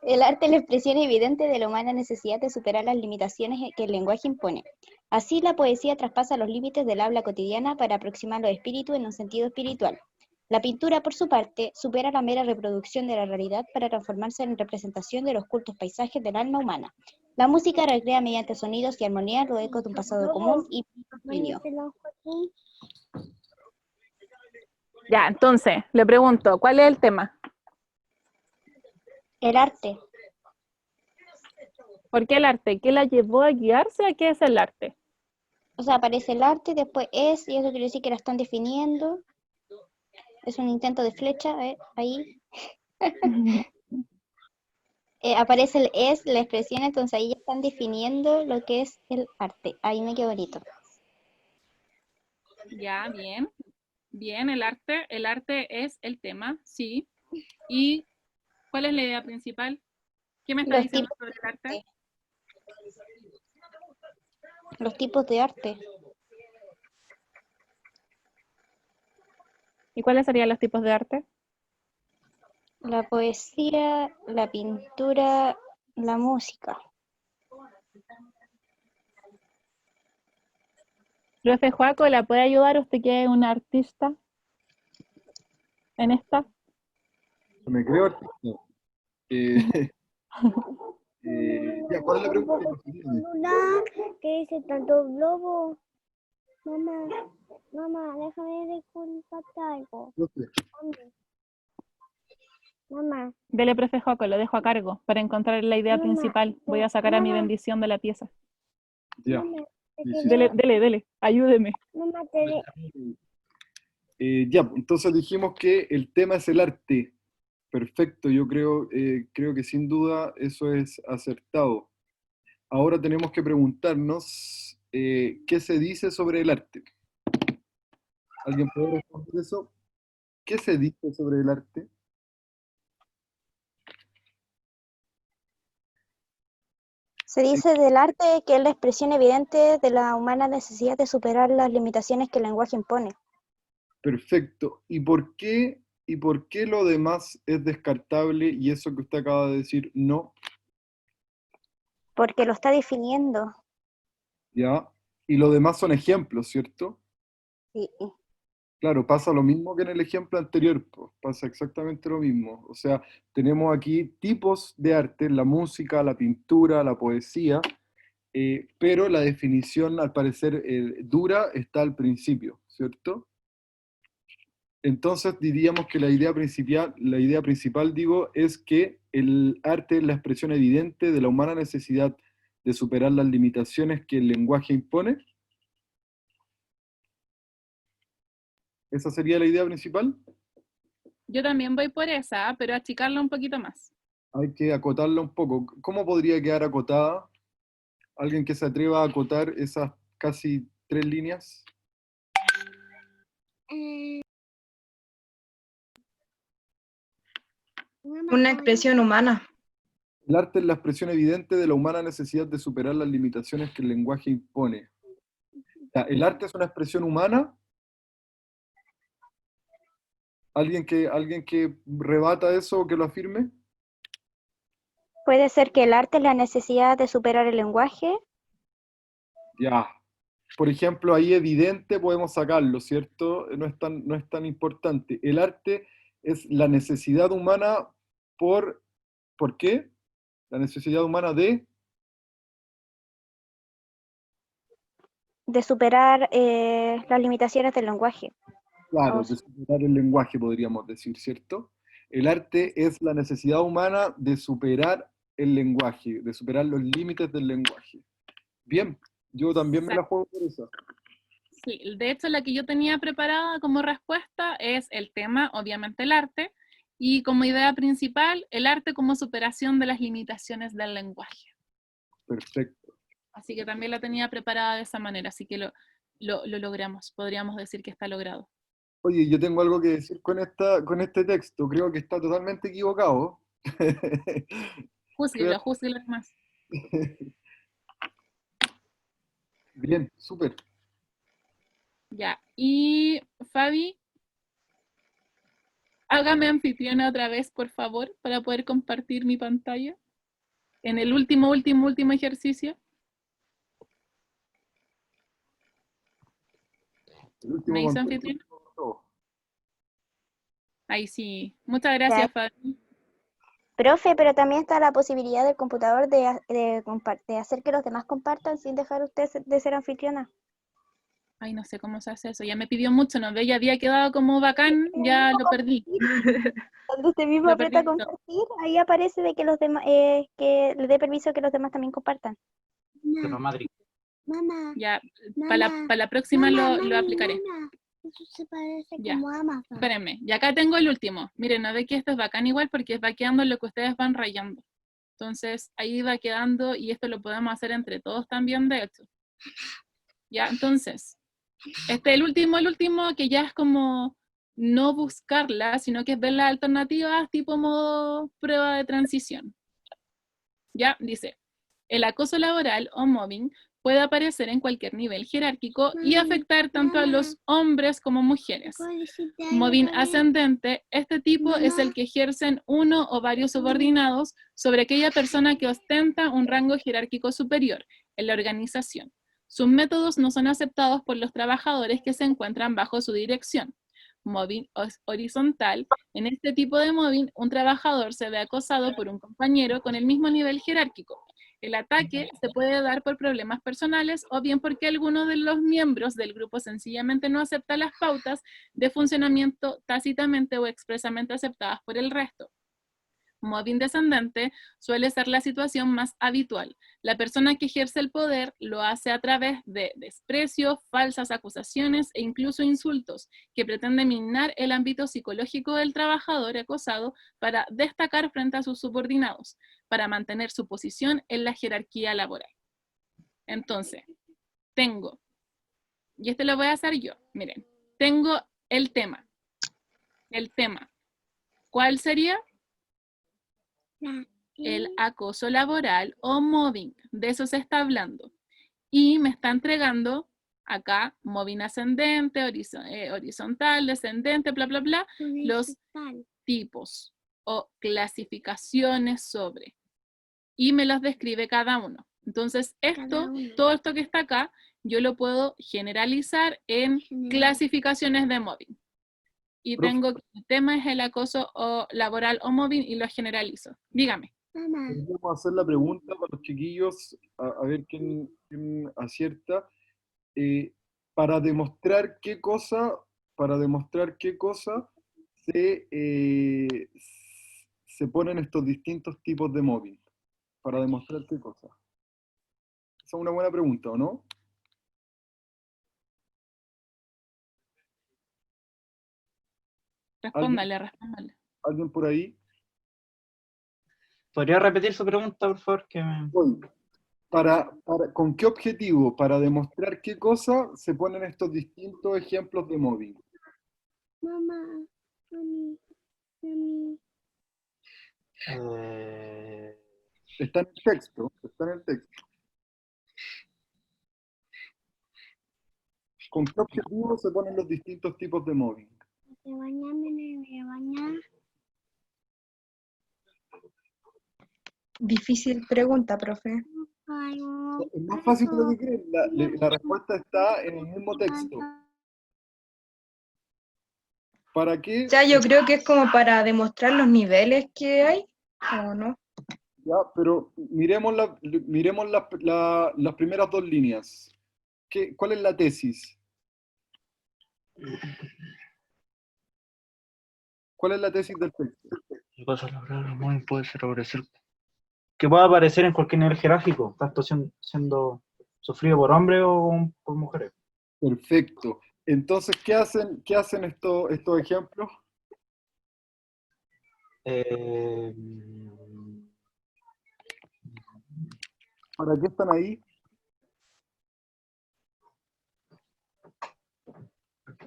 K: El arte es la expresión evidente de la humana necesidad de superar las limitaciones que el lenguaje impone. Así, la poesía traspasa los límites del habla cotidiana para aproximar los espíritus en un sentido espiritual. La pintura, por su parte, supera la mera reproducción de la realidad para transformarse en representación de los cultos paisajes del alma humana. La música recrea mediante sonidos y armonías los ecos de un pasado común y pequeño.
A: Ya, entonces, le pregunto, ¿cuál es el tema?
K: El arte.
A: ¿Por qué el arte? ¿Qué la llevó a guiarse a qué es el arte?
K: O sea, aparece el arte, después es, y eso quiere decir que la están definiendo. Es un intento de flecha, ahí. Aparece el es, la expresión, entonces ahí ya están definiendo lo que es el arte. Ahí me quedó bonito.
A: Ya, bien. Bien, el arte es el tema, sí. ¿Y cuál es la idea principal? ¿Qué me está
K: Los
A: diciendo
K: tipos
A: sobre el arte?
K: Los tipos de arte.
A: ¿Y cuáles serían los tipos de arte?
K: La poesía, la pintura, la música.
A: Profe Joaco, ¿la puede ayudar usted que es un artista en esta?
B: Me creo artista. Ya, ¿cuál es la pregunta?
L: ¿Qué dice tanto globo? Mamá, déjame de contarte algo. Mamá.
A: Dele, profe Joaco, lo dejo a cargo para encontrar la idea principal. Voy a sacar a mi bendición de la pieza.
B: Ya.
A: Dele, ayúdeme.
L: Mamá,
B: Ya, entonces dijimos que el tema es el arte. Perfecto, yo creo que sin duda eso es acertado. Ahora tenemos que preguntarnos qué se dice sobre el arte. ¿Alguien puede responder eso? ¿Qué se dice sobre el arte?
K: Se dice del arte que es la expresión evidente de la humana necesidad de superar las limitaciones que el lenguaje impone.
B: Perfecto. ¿Y por qué ¿Y por qué lo demás es descartable y eso que usted acaba de decir no?
K: Porque lo está definiendo.
B: ¿Ya? Y lo demás son ejemplos, ¿cierto?
K: Sí.
B: Claro, pasa lo mismo que en el ejemplo anterior, pues, pasa exactamente lo mismo. O sea, tenemos aquí tipos de arte, la música, la pintura, la poesía, pero la definición, al parecer, dura está al principio, ¿cierto? Entonces diríamos que la idea principal, digo, es que el arte es la expresión evidente de la humana necesidad de superar las limitaciones que el lenguaje impone. ¿Esa sería la idea principal?
A: Yo también voy por esa, pero achicarla un poquito más.
B: Hay que acotarla un poco. ¿Cómo podría quedar acotada? ¿Alguien que se atreva a acotar esas casi 3 líneas?
J: Una expresión humana.
B: El arte es la expresión evidente de la humana necesidad de superar las limitaciones que el lenguaje impone. O sea, ¿el arte es una expresión humana? ¿Alguien que rebata eso o que lo afirme?
K: Puede ser que el arte es la necesidad de superar el lenguaje.
B: Ya. Por ejemplo, ahí evidente podemos sacarlo, ¿cierto? No es tan importante. El arte es la necesidad humana ¿por qué? La necesidad humana
K: De superar las limitaciones del lenguaje.
B: claro, de superar el lenguaje, podríamos decir, ¿cierto? El arte es la necesidad humana de superar el lenguaje, de superar los límites del lenguaje. Bien, yo también me la juego por eso.
A: Sí, de hecho la que yo tenía preparada como respuesta es el tema, obviamente el arte, y como idea principal, el arte como superación de las limitaciones del lenguaje.
B: Perfecto.
A: Así que también la tenía preparada de esa manera, así que lo logramos, podríamos decir que está logrado.
B: Oye, yo tengo algo que decir con este texto, creo que está totalmente equivocado.
A: Júzguelo, júzguelo más.
B: Bien, súper.
A: Ya, y Fabi, hágame anfitriona otra vez, por favor, para poder compartir mi pantalla. En el último ejercicio. ¿Me hizo anfitriona? Ahí sí. Muchas gracias, Fabi.
K: Profe, pero también está la posibilidad del computador de hacer que los demás compartan sin dejar usted de ser anfitriona.
A: Ay, no sé cómo se hace eso. Ya me pidió mucho, ¿no ve? Ya había quedado como bacán, ya lo perdí.
K: Cuando usted mismo aprieta compartir, ahí aparece de que los demás, que le dé permiso que los demás también compartan.
H: Madrid.
L: Mamá.
A: Ya, para la próxima lo aplicaré.
L: Eso se parece
A: Ya.
L: como Amazon.
A: Espérenme, y acá tengo el último. Miren, no ve que esto es bacán igual porque va quedando lo que ustedes van rayando. Entonces, ahí va quedando y esto lo podemos hacer entre todos también, de hecho. Ya, entonces, el último que ya es como no buscarla, sino que es ver las alternativas tipo modo prueba de transición. Ya, dice, el acoso laboral o mobbing puede aparecer en cualquier nivel jerárquico y afectar tanto a los hombres como mujeres. Mobbing ascendente, este tipo es el que ejercen uno o varios subordinados sobre aquella persona que ostenta un rango jerárquico superior en la organización. Sus métodos no son aceptados por los trabajadores que se encuentran bajo su dirección. Mobbing horizontal, en este tipo de mobbing, un trabajador se ve acosado por un compañero con el mismo nivel jerárquico. El ataque se puede dar por problemas personales o bien porque alguno de los miembros del grupo sencillamente no acepta las pautas de funcionamiento tácitamente o expresamente aceptadas por el resto. Mobbing descendente suele ser la situación más habitual. La persona que ejerce el poder lo hace a través de desprecio, falsas acusaciones e incluso insultos que pretenden minar el ámbito psicológico del trabajador acosado para destacar frente a sus subordinados, para mantener su posición en la jerarquía laboral. Entonces, tengo, y lo voy a hacer yo, miren, tengo el tema. El tema. ¿Cuál sería? El acoso laboral o mobbing, de eso se está hablando. Y me está entregando Acá, mobbing ascendente, horizontal, descendente, bla, bla, bla, los tipos o clasificaciones sobre. Y me los describe cada uno. Entonces, todo esto que está acá, yo lo puedo generalizar en clasificaciones de mobbing. Y
B: Profe.
A: tengo que el tema es el acoso laboral o mobbing y lo generalizo. Dígame.
B: Vamos a hacer la pregunta para los chiquillos, a ver quién acierta. Para demostrar qué cosa se ponen estos distintos tipos de mobbing. Para demostrar qué cosa. Esa es una buena pregunta, ¿o no?
A: Respóndale.
B: ¿Alguien por ahí?
H: ¿Podría repetir su pregunta, por favor?
B: Voy. ¿Con qué objetivo? Para demostrar qué cosa se ponen estos distintos ejemplos de mobbing.
L: Mamá, mami, mami.
B: Está en el texto, ¿Con qué objetivo se ponen los distintos tipos de mobbing?
L: ¿Te bañas, nene? ¿Me bañas?
J: Difícil pregunta, profe.
L: Ay, no.
B: Es más fácil de lo que creen. La respuesta está en el mismo texto. ¿Para qué?
J: Ya, yo creo que es como para demostrar los niveles que hay, ¿o no?
B: Ya, pero miremos las primeras dos líneas. ¿Cuál es la tesis? ¿Cuál es la tesis del texto?
H: ¿Qué cosa lograr el mobbing puede ser aparecer? Que pueda aparecer en cualquier nivel jerárquico, tanto siendo sufrido por hombres o por mujeres.
B: Perfecto. Entonces, ¿qué hacen estos ejemplos? ¿Para qué están ahí?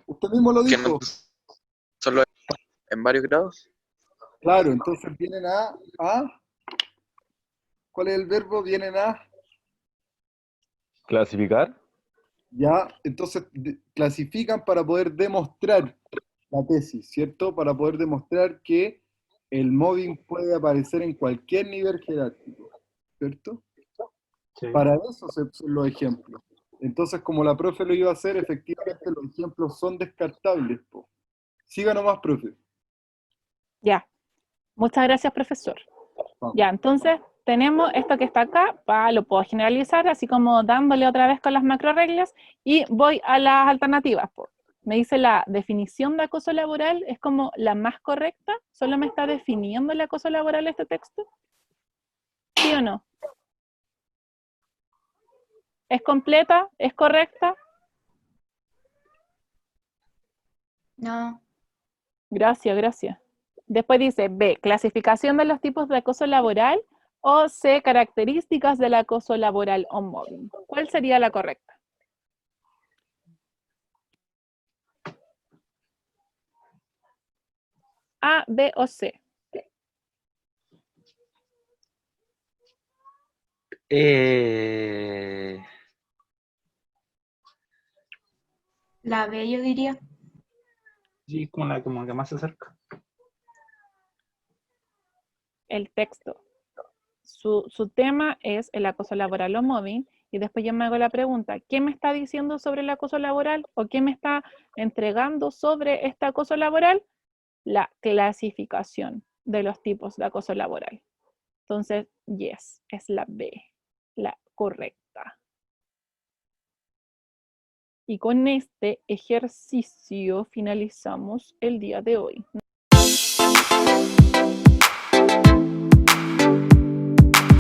B: Usted mismo lo dijo.
I: ¿Solo en varios grados?
B: Claro, entonces vienen a... ¿Cuál es el verbo? Vienen a...
F: ¿Clasificar?
B: Ya, entonces clasifican para poder demostrar la tesis, ¿cierto? Para poder demostrar que el mobbing puede aparecer en cualquier nivel jerárquico, ¿cierto?
H: Sí.
B: Para eso son los ejemplos. Entonces, como la profe lo iba a hacer, efectivamente los ejemplos son descartables. Po. Siga nomás, profe.
A: Ya. Muchas gracias, profesor.
B: Vamos.
A: Ya, entonces tenemos esto que está acá, lo puedo generalizar, así como dándole otra vez con las macro reglas, y voy a las alternativas. Me dice la definición de acoso laboral es como la más correcta, ¿solo me está definiendo el acoso laboral este texto? ¿Sí o no? ¿Es completa? ¿Es correcta?
D: No.
A: Gracias. Después dice B, clasificación de los tipos de acoso laboral, o C, características del acoso laboral o mobbing. ¿Cuál sería la correcta? A, B o C.
D: La B, yo diría.
H: Sí, como que más se acerca.
A: El texto. Su tema es el acoso laboral o mobbing, y después yo me hago la pregunta, ¿qué me está diciendo sobre el acoso laboral? ¿O qué me está entregando sobre este acoso laboral? La clasificación de los tipos de acoso laboral. Entonces, yes, es la B, la correcta. Y con este ejercicio finalizamos el día de hoy.